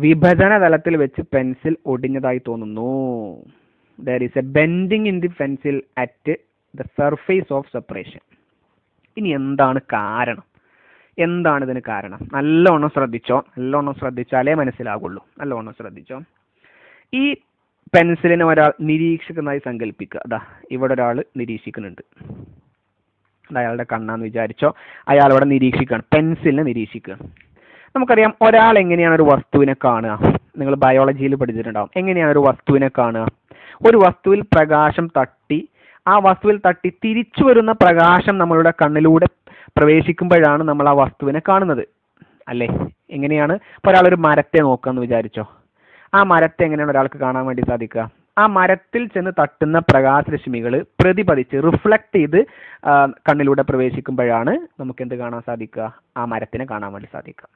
വിഭജന തലത്തിൽ വെച്ച് പെൻസിൽ ഒടിഞ്ഞതായി തോന്നുന്നു. There is A bending in the pencil at the surface of separation. ഇനി എന്താണ് കാരണം? എന്താണ് ഇതിന് കാരണം? നല്ലോണം ശ്രദ്ധിച്ചോ. നല്ലോണം ശ്രദ്ധിച്ചാലേ മനസ്സിലാകുള്ളൂ. നല്ലോണം ശ്രദ്ധിച്ചോ. ഈ പെൻസിലിനെ ഒരാൾ നിരീക്ഷിക്കുന്നതായി സങ്കല്പിക്കുക. അതാ ഇവിടെ ഒരാൾ നിരീക്ഷിക്കുന്നുണ്ട്. അയാളുടെ കണ്ണാന്ന് വിചാരിച്ചോ. അയാൾ ഇവിടെ നിരീക്ഷിക്കുകയാണ്, പെൻസിലിനെ നിരീക്ഷിക്കുകയാണ്. നമുക്കറിയാം ഒരാൾ എങ്ങനെയാണ് ഒരു വസ്തുവിനെ കാണുക. നിങ്ങൾ ബയോളജിയിൽ പഠിച്ചിട്ടുണ്ടാവും. എങ്ങനെയാണ് ഒരു വസ്തുവിനെ കാണുക? ഒരു വസ്തുവിൽ പ്രകാശം തട്ടി, ആ വസ്തുവിൽ തട്ടി തിരിച്ചു വരുന്ന പ്രകാശം നമ്മളുടെ കണ്ണിലൂടെ പ്രവേശിക്കുമ്പോഴാണ് നമ്മൾ ആ വസ്തുവിനെ കാണുന്നത്, അല്ലേ? എങ്ങനെയാണ്? ഇപ്പോൾ ഒരാളൊരു മരത്തെ നോക്കാന്ന് വിചാരിച്ചോ. ആ മരത്തെ എങ്ങനെയാണ് ഒരാൾക്ക് കാണാൻ വേണ്ടി സാധിക്കുക? ആ മരത്തിൽ ചെന്ന് തട്ടുന്ന പ്രകാശരശ്മികൾ പ്രതിപതിച്ച് റിഫ്ലക്ട് ചെയ്ത് കണ്ണിലൂടെ പ്രവേശിക്കുമ്പോഴാണ് നമുക്ക് എന്ത് കാണാൻ സാധിക്കുക? ആ മരത്തിനെ കാണാൻ വേണ്ടി സാധിക്കുക.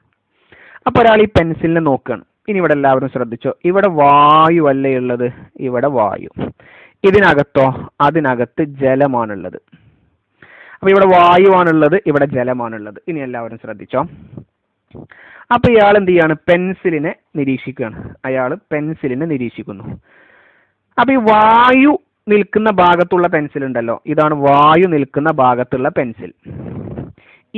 അപ്പോൾ ഒരാൾ ഈ പെൻസിലിനെ നോക്കുകയാണ്. ഇനി ഇവിടെ എല്ലാവരും ശ്രദ്ധിച്ചോ. ഇവിടെ വായു അല്ലേ ഉള്ളത്? ഇവിടെ വായു. ഇതിനകത്തോ? അതിനകത്ത് ജലമാണുള്ളത്. അപ്പൊ ഇവിടെ വായുവാണുള്ളത്, ഇവിടെ ജലമാണുള്ളത്. ഇനി എല്ലാവരും ശ്രദ്ധിച്ചോ. അപ്പൊ ഇയാൾ എന്ത് ചെയ്യാണ്? പെൻസിലിനെ നിരീക്ഷിക്കുകയാണ്. അയാൾ പെൻസിലിനെ നിരീക്ഷിക്കുന്നു. അപ്പൊ ഈ വായു നിൽക്കുന്ന ഭാഗത്തുള്ള പെൻസിൽ ഉണ്ടല്ലോ, ഇതാണ് വായു നിൽക്കുന്ന ഭാഗത്തുള്ള പെൻസിൽ.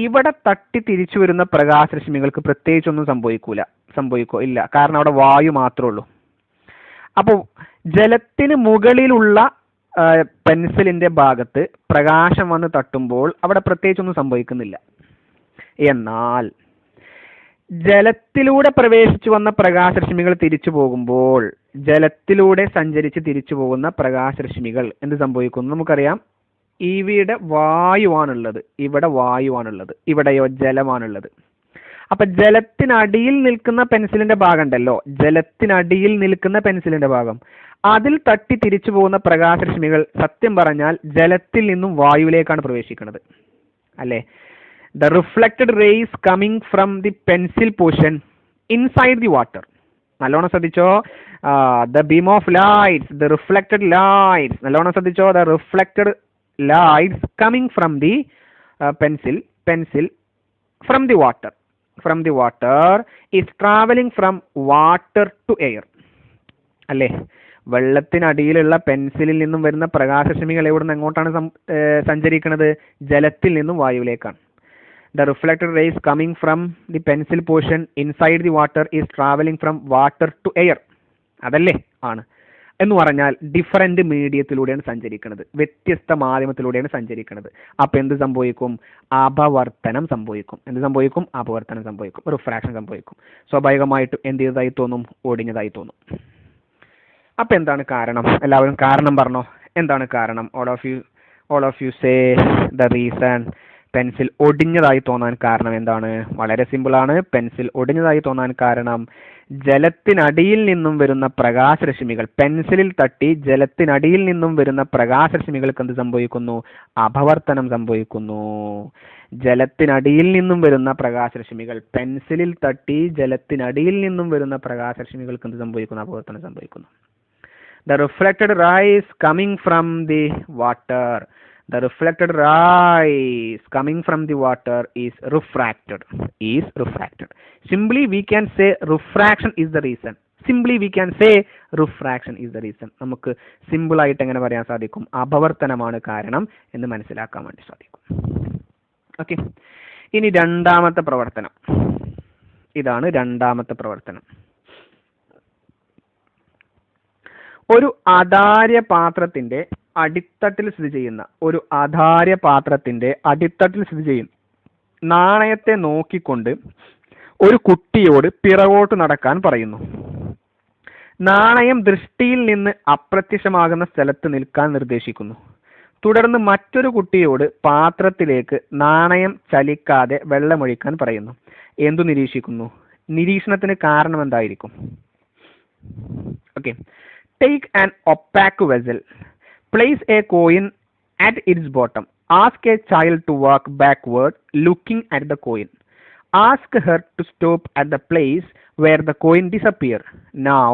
ഇവിടെ തട്ടി തിരിച്ചു വരുന്ന പ്രകാശരശ്മികൾക്ക് പ്രത്യേകിച്ചൊന്നും സംഭവിക്കോ? ഇല്ല. കാരണം അവിടെ വായു മാത്രമേ ഉള്ളൂ. അപ്പോൾ ജലത്തിന് മുകളിലുള്ള പെൻസിലിന്റെ ഭാഗത്ത് പ്രകാശം വന്ന് തട്ടുമ്പോൾ അവിടെ പ്രത്യേകിച്ചൊന്നും സംഭവിക്കുന്നില്ല. എന്നാൽ ജലത്തിലൂടെ പ്രവേശിച്ചു വന്ന പ്രകാശരശ്മികൾ തിരിച്ചു പോകുമ്പോൾ, ജലത്തിലൂടെ സഞ്ചരിച്ച് തിരിച്ചു പോകുന്ന പ്രകാശരശ്മികൾ എന്ത് സംഭവിക്കുന്നു? നമുക്കറിയാം ഇവിടെ വായുവാണുള്ളത്, ഇവിടെ വായുവാണുള്ളത്, ഇവിടെയോ ജലമാണുള്ളത്. അപ്പൊ ജലത്തിനടിയിൽ നിൽക്കുന്ന പെൻസിലിന്റെ ഭാഗം ഉണ്ടല്ലോ, ജലത്തിനടിയിൽ നിൽക്കുന്ന പെൻസിലിന്റെ ഭാഗം, അതിൽ തട്ടി തിരിച്ചു പോകുന്ന പ്രകാശരശ്മികൾ സത്യം പറഞ്ഞാൽ ജലത്തിൽ നിന്നും വായുവിലേക്കാണ് പ്രവേശിക്കുന്നത്, അല്ലേ? The reflected rays coming from the pencil portion inside the water. നല്ലോണം ശ്രദ്ധിച്ചോ. The beam of lights, the reflected lights. നല്ലോണം ശ്രദ്ധിച്ചോ. The reflected lights coming from the pencil from the water is traveling from water to air. അല്ലേ? വെള്ളത്തിനടിയിലുള്ള പെൻസിലിൽ നിന്നും വരുന്ന പ്രകാശരശ്മികൾ എവിടെ നിന്ന് എങ്ങോട്ടാണ് സഞ്ചരിക്കുന്നത്? ജലത്തിൽ നിന്നും വായുവിലേക്കാണ്. The reflected rays coming from the pencil portion inside the water is traveling from water to air. അതല്ലേ? ആണ്. എന്ന് പറഞ്ഞാൽ ഡിഫറൻറ്റ് മീഡിയത്തിലൂടെയാണ് സഞ്ചരിക്കുന്നത്, വ്യത്യസ്ത മാധ്യമത്തിലൂടെയാണ് സഞ്ചരിക്കുന്നത്. അപ്പം എന്ത് സംഭവിക്കും? അപവർത്തനം സംഭവിക്കും. എന്ത് സംഭവിക്കും? അപവർത്തനം സംഭവിക്കും, റിഫ്രാക്ഷൻ സംഭവിക്കും. സ്വാഭാവികമായിട്ടും എന്ത് ചെയ്തതായി തോന്നും? ഒടിഞ്ഞതായി തോന്നും. അപ്പം എന്താണ് കാരണം? എല്ലാവരും കാരണം പറഞ്ഞോ. എന്താണ് കാരണം? all of you say the reason. Pencil ഒടിഞ്ഞതായി തോന്നാൻ കാരണം എന്താണ്? വളരെ സിമ്പിളാണ്. പെൻസിൽ ഒടിഞ്ഞതായി തോന്നാൻ കാരണം ജലത്തിനടിയിൽ നിന്നും വരുന്ന പ്രകാശരശ്മികൾ പെൻസിലിൽ തട്ടി ജലത്തിനടിയിൽ നിന്നും വരുന്ന പ്രകാശരശ്മികൾക്ക് എന്ത് സംഭവിക്കുന്നു? അപവർത്തനം സംഭവിക്കുന്നു. ജലത്തിനടിയിൽ നിന്നും വരുന്ന പ്രകാശരശ്മികൾ പെൻസിലിൽ തട്ടി ജലത്തിനടിയിൽ നിന്നും വരുന്ന പ്രകാശരശ്മികൾക്ക് എന്ത് സംഭവിക്കുന്നു? അപവർത്തനം സംഭവിക്കുന്നു. The reflected rays coming from the water. The reflected rays coming from the water is refracted. Simply we can say refraction is the reason. നമുക്ക് സിമ്പിൾ ആയിട്ട് എങ്ങനെ പറയാൻ സാധിക്കും? അപവർത്തനമാണ് കാരണം എന്ന് മനസ്സിലാക്കാൻ വേണ്ടി സാധിക്കും. ഓക്കെ. ഇനി രണ്ടാമത്തെ പ്രവർത്തനം. ഇതാണ് രണ്ടാമത്തെ പ്രവർത്തനം. ഒരു അധാര്യ പാത്രത്തിന്റെ അടിത്തട്ടിൽ സ്ഥിതി ചെയ്യുന്ന നാണയത്തെ നോക്കിക്കൊണ്ട് ഒരു കുട്ടിയോട് പിറകോട്ട് നടക്കാൻ പറയുന്നു. നാണയം ദൃഷ്ടിയിൽ നിന്ന് അപ്രത്യക്ഷമാകുന്ന സ്ഥലത്ത് നിൽക്കാൻ നിർദ്ദേശിക്കുന്നു. തുടർന്ന് മറ്റൊരു കുട്ടിയോട് പാത്രത്തിലേക്ക് നാണയം ചലിക്കാതെ വെള്ളമൊഴിക്കാൻ പറയുന്നു. എന്തു നിരീക്ഷിക്കുന്നു? നിരീക്ഷണത്തിന് കാരണം എന്തായിരിക്കും? Okay. Take an opaque vessel. Place a coin at its bottom. Ask a child to walk backward looking at the coin. Ask her to stop at the place where the coin disappears. Now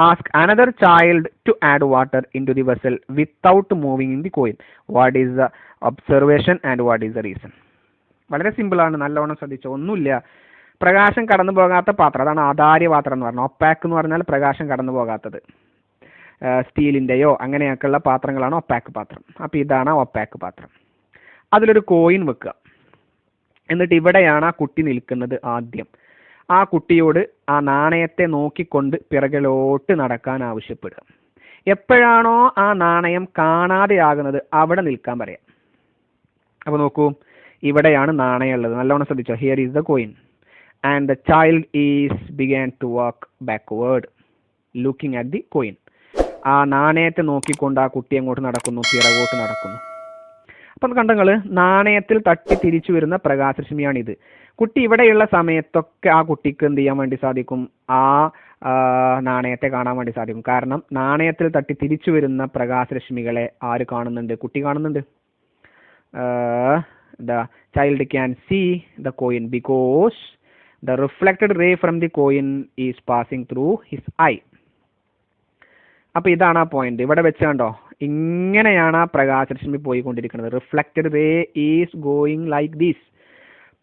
ask another child to add water into the vessel without moving the coin. What is the observation and what is the reason? വളരെ simple ആണ്. നല്ലോണം ശ്രദ്ധിച്ചോ. ഒന്നുമില്ല. പ്രകാശം കടന്നു പോകാത്ത പാത്രം, അതാണ് ആധാര്യ പാത്രം എന്ന് പറഞ്ഞാൽ. ഒപ്പാക്ക് എന്ന് പറഞ്ഞാൽ പ്രകാശം കടന്നു പോകാത്തത്. സ്റ്റീലിൻ്റെയോ അങ്ങനെയൊക്കെയുള്ള പാത്രങ്ങളാണ് ഒപ്പാക്ക് പാത്രം. അപ്പോൾ ഇതാണ് ഒപ്പാക്ക് പാത്രം. അതിലൊരു കോയിൻ വെക്കുക. എന്നിട്ട് ഇവിടെയാണ് ആ കുട്ടി നിൽക്കുന്നത്. ആദ്യം ആ കുട്ടിയോട് ആ നാണയത്തെ നോക്കിക്കൊണ്ട് പിറകിലോട്ട് നടക്കാൻ ആവശ്യപ്പെടുക. എപ്പോഴാണോ ആ നാണയം കാണാതെയാകുന്നത് അവിടെ നിൽക്കാൻ പറയാം. അപ്പോൾ നോക്കൂ, ഇവിടെയാണ് നാണയം ഉള്ളത്. നല്ലവണ്ണം ശ്രദ്ധിച്ചോ. Here is the coin and the child is began to walk backward looking at the coin. ആ നാണയത്തെ നോക്കിക്കൊണ്ട് ആ കുട്ടി അങ്ങോട്ട് നടക്കുന്നു, പിറകോട്ട് നടക്കുന്നു. അപ്പം കണ്ടങ്ങൾ, നാണയത്തിൽ തട്ടി തിരിച്ചു വരുന്ന പ്രകാശരശ്മിയാണിത്. കുട്ടി ഇവിടെയുള്ള സമയത്തൊക്കെ ആ കുട്ടിക്ക് എന്ത് ചെയ്യാൻ വേണ്ടി സാധിക്കും? ആ നാണയത്തെ കാണാൻ വേണ്ടി സാധിക്കും. കാരണം നാണയത്തിൽ തട്ടി തിരിച്ചു വരുന്ന പ്രകാശരശ്മികളെ ആര് കാണുന്നുണ്ട്? കുട്ടി കാണുന്നുണ്ട്. The child can see the coin because the reflected ray from the coin is passing through his eye. അപ്പോൾ ഇതാണ് ആ പോയിന്റ്. ഇവിടെ വെച്ച് കണ്ടോ, ഇങ്ങനെയാണ് ആ പ്രകാശരശ്മി പോയിക്കൊണ്ടിരിക്കുന്നത്. Reflected ray is going like this.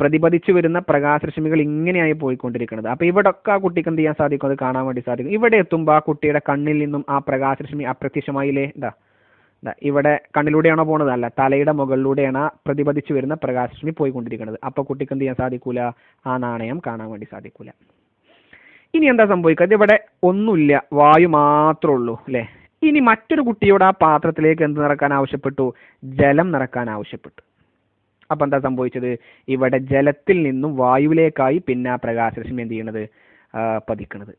പ്രതിപതിച്ചു വരുന്ന പ്രകാശരശ്മികൾ ഇങ്ങനെയായി പോയിക്കൊണ്ടിരിക്കുന്നത്. അപ്പോൾ ഇവിടെ ഒക്കെ ആ കുട്ടിക്ക് എന്ത് ചെയ്യാൻ സാധിക്കും? അത് കാണാൻ വേണ്ടി സാധിക്കും. ഇവിടെ എത്തുമ്പോൾ ആ കുട്ടിയുടെ കണ്ണിൽ നിന്നും ആ പ്രകാശരശ്മി അപ്രത്യക്ഷമായില്ലേ? ഇവിടെ കണ്ണിലൂടെയാണോ പോണത്? അല്ല, തലയുടെ മുകളിലൂടെയാണ് പ്രതിപതിച്ചു വരുന്ന പ്രകാശരശ്മി പോയിക്കൊണ്ടിരിക്കുന്നത്. അപ്പോൾ കുട്ടിക്ക് എന്ത് ചെയ്യാൻ സാധിക്കൂല? ആ നാണയം കാണാൻ വേണ്ടി സാധിക്കൂല. ഇനി എന്താ സംഭവിക്കുക? ഇതിവിടെ ഒന്നുമില്ല, വായു മാത്രമേ ഉള്ളൂ അല്ലേ? ഇനി മറ്റൊരു കുട്ടിയോട് ആ പാത്രത്തിലേക്ക് എന്ത് നിറക്കാൻ ആവശ്യപ്പെട്ടു? ജലം നിറക്കാൻ ആവശ്യപ്പെട്ടു. അപ്പം എന്താ സംഭവിച്ചത്? ഇവിടെ ജലത്തിൽ നിന്നും വായുവിലേക്കായി പിന്നെ ആ പ്രകാശരശ്മി എന്ത് ചെയ്യണത്? പതിക്കണത്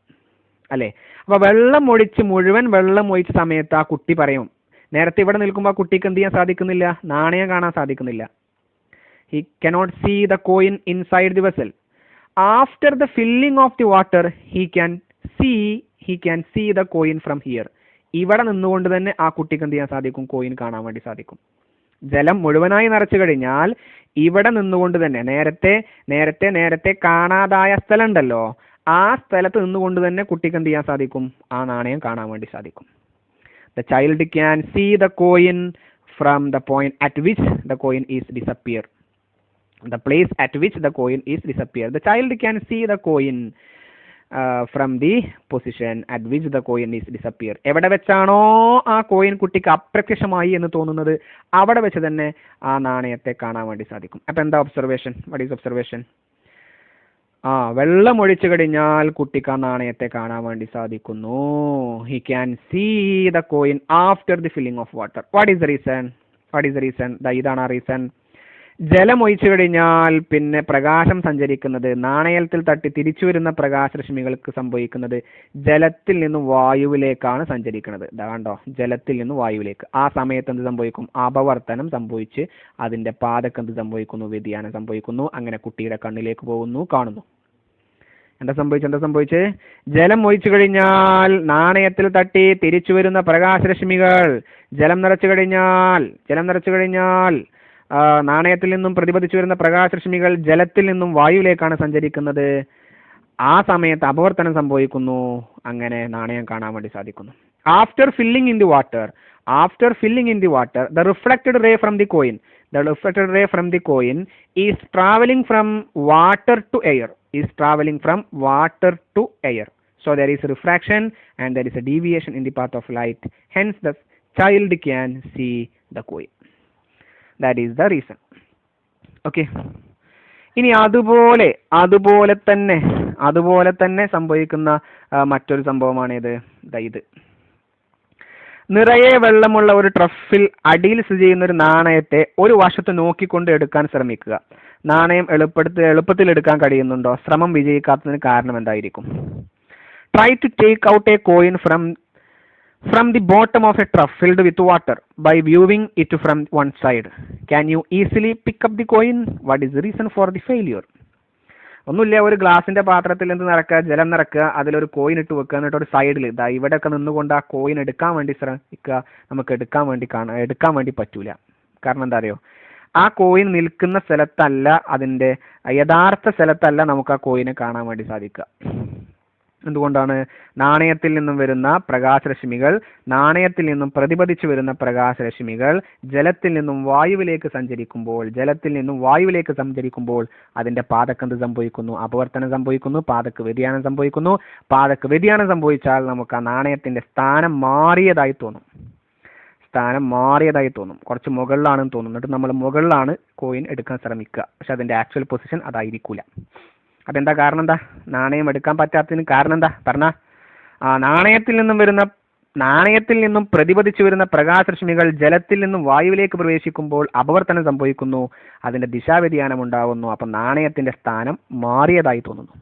അല്ലേ? അപ്പോൾ മുഴുവൻ വെള്ളം ഒഴിച്ച സമയത്ത് ആ കുട്ടി പറയും, നേരത്തെ ഇവിടെ നിൽക്കുമ്പോൾ ആ കുട്ടിക്ക് എന്ത് ചെയ്യാൻ സാധിക്കുന്നില്ല? നാണയം കാണാൻ സാധിക്കുന്നില്ല. He cannot see the coin inside the vessel. After the filling of the water, he can see the coin from here. ഇവിടെ നിന്നുകൊണ്ട് തന്നെ ആ കുട്ടിക്ക് എന്ത് ചെയ്യാൻ സാധിക്കും? കോയിൻ കാണാൻ വേണ്ടി സാധിക്കും. ജലം മുഴുവനായി നിറച്ചു കഴിഞ്ഞാൽ ഇവിടെ നിന്നുകൊണ്ട് തന്നെ നേരത്തെ കാണാതായ സ്ഥലം ഉണ്ടല്ലോ, ആ സ്ഥലത്ത് നിന്നുകൊണ്ട് തന്നെ കുട്ടിക്ക് എന്ത് ചെയ്യാൻ സാധിക്കും? ആ നാണയം കാണാൻ വേണ്ടി സാധിക്കും. The child can see the coin from the point at which the coin is disappear. The place at which the coin is disappear. The child can see the coin from the position at which the coin is disappear. എവിടെ വെച്ചാണോ ആ coin കുട്ടിക്ക് അപ്രത്യക്ഷമായി എന്ന് തോന്നുന്നത് അവിടെ വെച്ച് തന്നെ ആ നാണയത്തെ കാണാൻ വേണ്ടി സാധിക്കും. അപ്പം എന്താ ഒബ്സർവേഷൻ? What is observation? വെള്ളം ഒഴിച്ചു കഴിഞ്ഞാൽ കുട്ടിക്ക് ആ നാണയത്തെ കാണാൻ വേണ്ടി സാധിക്കുന്നു. He can see the coin after the filling of water. What is the reason? ഇതാണ് ആ റീസൺ. ജലം ഒഴിച്ചു കഴിഞ്ഞാൽ പിന്നെ പ്രകാശം സഞ്ചരിക്കുന്നത്, നാണയത്തിൽ തട്ടി തിരിച്ചു വരുന്ന പ്രകാശരശ്മികൾക്ക് സംഭവിക്കുന്നത് ജലത്തിൽ നിന്നും വായുവിലേക്കാണ് സഞ്ചരിക്കുന്നത്. കണ്ടോ, ജലത്തിൽ നിന്നും വായുവിലേക്ക്. ആ സമയത്ത് എന്ത് സംഭവിക്കും? അപവർത്തനം സംഭവിച്ച് അതിന്റെ പാതക്ക് എന്ത് സംഭവിക്കുന്നു? വ്യതിയാനം സംഭവിക്കുന്നു. അങ്ങനെ കുട്ടിയുടെ കണ്ണിലേക്ക് പോകുന്നു, കാണുന്നു. എന്താ സംഭവിച്ചത്? ജലം ഒഴിച്ചു കഴിഞ്ഞാൽ നാണയത്തിൽ തട്ടി തിരിച്ചു വരുന്ന പ്രകാശരശ്മികൾ ജലം നിറച്ചു കഴിഞ്ഞാൽ നാണയത്തിൽ നിന്നും പ്രതിപതിച്ചു വരുന്ന പ്രകാശരശ്മികൾ ജലത്തിൽ നിന്നും വായുവിലേക്കാണ് സഞ്ചരിക്കുന്നത്. ആ സമയത്ത് അപവർത്തനം സംഭവിക്കുന്നു. അങ്ങനെ നാണയം കാണാൻ വേണ്ടി സാധിക്കുന്നു. After filling in the water, the reflected ray from the coin is traveling from water to air. So there is refraction and there is a deviation in the path of light. Hence the child can see the coin. That is the reason. Okay. ഇനി അതുപോലെ തന്നെ സംഭവിക്കുന്ന മറ്റൊരു സംഭവമാണ് ഇത്. നിറയെ വെള്ളമുള്ള ഒരു ട്രഫിൽ അടിയിൽ സ്ഥിതി ചെയ്യുന്ന ഒരു നാണയത്തെ ഒരു വശത്ത് നോക്കിക്കൊണ്ട് എടുക്കാൻ ശ്രമിക്കുക. നാണയം എളുപ്പത്തിൽ എടുക്കാൻ കഴിയുന്നുണ്ടോ? ശ്രമം വിജയിക്കാത്തതിന് കാരണം എന്തായിരിക്കും? Try to take out a coin from the bottom of a trough filled with water by viewing it from one side. Can you easily pick up the coin? What is the reason for the failure? ഒന്നുമില്ല, ഒരു ഗ്ലാസിന്റെ പാത്രത്തിൽ ജലം നിറക്കുക, അതിലൊരു coin ഇട്ട് വെക്കുക, എന്നിട്ട് ഒരു സൈഡിൽ ഇവിടെയൊക്കെ നിന്നുകൊണ്ട് ആ കോയിൻ എടുക്കാൻ വേണ്ടി ശ്രമിക്കുക. നമുക്ക് എടുക്കാൻ വേണ്ടി പറ്റൂല. കാരണം എന്താ അറിയോ? ആ കോയിൻ നിൽക്കുന്ന സ്ഥലത്തല്ല, അതിന്റെ യഥാർത്ഥ സ്ഥലത്തല്ല നമുക്ക് ആ കോയിനെ കാണാൻ വേണ്ടി സാധിക്കുക. എന്തുകൊണ്ടാണ്? നാണയത്തിൽ നിന്നും വരുന്ന പ്രകാശരശ്മികൾ, നാണയത്തിൽ നിന്നും പ്രതിപതിച്ചു വരുന്ന പ്രകാശരശ്മികൾ ജലത്തിൽ നിന്നും വായുവിലേക്ക് സഞ്ചരിക്കുമ്പോൾ അതിന്റെ പാതക്ക് എന്ത് സംഭവിക്കുന്നു? അപവർത്തനം സംഭവിക്കുന്നു, പാതക്ക് വ്യതിയാനം സംഭവിക്കുന്നു. പാതക്ക് വ്യതിയാനം സംഭവിച്ചാൽ നമുക്ക് ആ നാണയത്തിന്റെ സ്ഥാനം മാറിയതായി തോന്നും. കുറച്ച് മുകളിലാണെന്ന് തോന്നും. എന്നിട്ട് നമ്മൾ മുകളിലാണ് കോയിൻ എടുക്കാൻ ശ്രമിക്കുക. പക്ഷെ അതിന്റെ ആക്ച്വൽ പൊസിഷൻ അതായിരിക്കൂല. അതെന്താ കാരണം? എന്താ നാണയം എടുക്കാൻ പറ്റാത്തതിന് കാരണം എന്താ പറഞ്ഞ? നാണയത്തിൽ നിന്നും പ്രതിപതിച്ചു വരുന്ന പ്രകാശരശ്മികൾ ജലത്തിൽ നിന്നും വായുവിലേക്ക് പ്രവേശിക്കുമ്പോൾ അപവർത്തനം സംഭവിക്കുന്നു, അതിന്റെ ദിശാവ്യതിയാനം ഉണ്ടാവുന്നു. അപ്പം നാണയത്തിന്റെ സ്ഥാനം മാറിയതായി തോന്നുന്നു.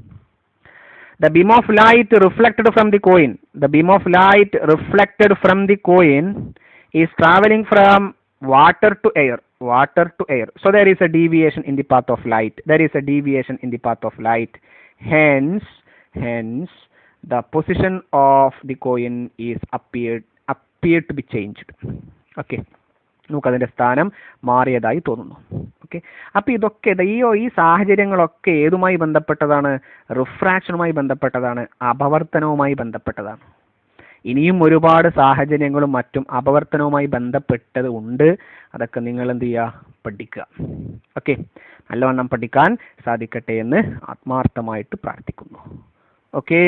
The beam of light reflected from the coin is traveling from water to air. So there is a deviation in the path of light. Hence the position of the coin is appeared to be changed. Okay, നമുക്കതിന്റെ സ്ഥാനം മാറിയതായി തോന്നുന്നു. Okay, അപ്പൊ ഇതൊക്കെ ഈ സാഹചര്യങ്ങളൊക്കെ ഏതുമായി ബന്ധപ്പെട്ടതാണ്? റിഫ്രാക്ഷനുമായി ബന്ധപ്പെട്ടതാണ്, അപവർത്തനവുമായി ബന്ധപ്പെട്ടതാണ്. ഇനിയും ഒരുപാട് സാഹചര്യങ്ങളും മറ്റും അപവർത്തനവുമായി ബന്ധപ്പെട്ടത് ഉണ്ട്. അതൊക്കെ നിങ്ങൾ എന്ത് ചെയ്യുക? പഠിക്കുക. ഓക്കെ, നല്ലവണ്ണം പഠിക്കാൻ സാധിക്കട്ടെ എന്ന് ആത്മാർത്ഥമായിട്ട് പ്രാർത്ഥിക്കുന്നു. ഓക്കെ,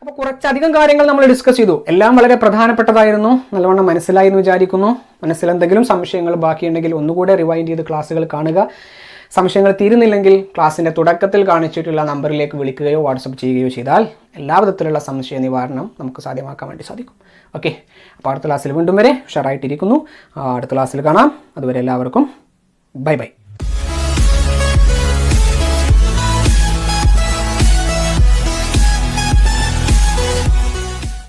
അപ്പോൾ കുറച്ചധികം കാര്യങ്ങൾ നമ്മൾ ഡിസ്കസ് ചെയ്തു. എല്ലാം വളരെ പ്രധാനപ്പെട്ടതായിരുന്നു. നല്ലവണ്ണം മനസ്സിലായി എന്ന് വിചാരിക്കുന്നു. മനസ്സിലെന്തെങ്കിലും സംശയങ്ങൾ ബാക്കിയുണ്ടെങ്കിൽ ഒന്നുകൂടെ റിവൈൻഡ് ചെയ്ത് ക്ലാസ്സുകൾ കാണുക. സംശയങ്ങൾ തീരുന്നില്ലെങ്കിൽ ക്ലാസ്സിൻ്റെ തുടക്കത്തിൽ കാണിച്ചിട്ടുള്ള നമ്പറിലേക്ക് വിളിക്കുകയോ വാട്സപ്പ് ചെയ്യുകയോ ചെയ്താൽ എല്ലാ വിധത്തിലുള്ള സംശയ നിവാരണം നമുക്ക് സാധ്യമാക്കാൻ വേണ്ടി സാധിക്കും. ഓക്കെ, അപ്പോൾ അടുത്ത ക്ലാസ്സിൽ വീണ്ടും വരെ ഉഷാറായിട്ടിരിക്കുന്നു. അടുത്ത ക്ലാസ്സിൽ കാണാം. അതുവരെ എല്ലാവർക്കും ബൈ ബൈ.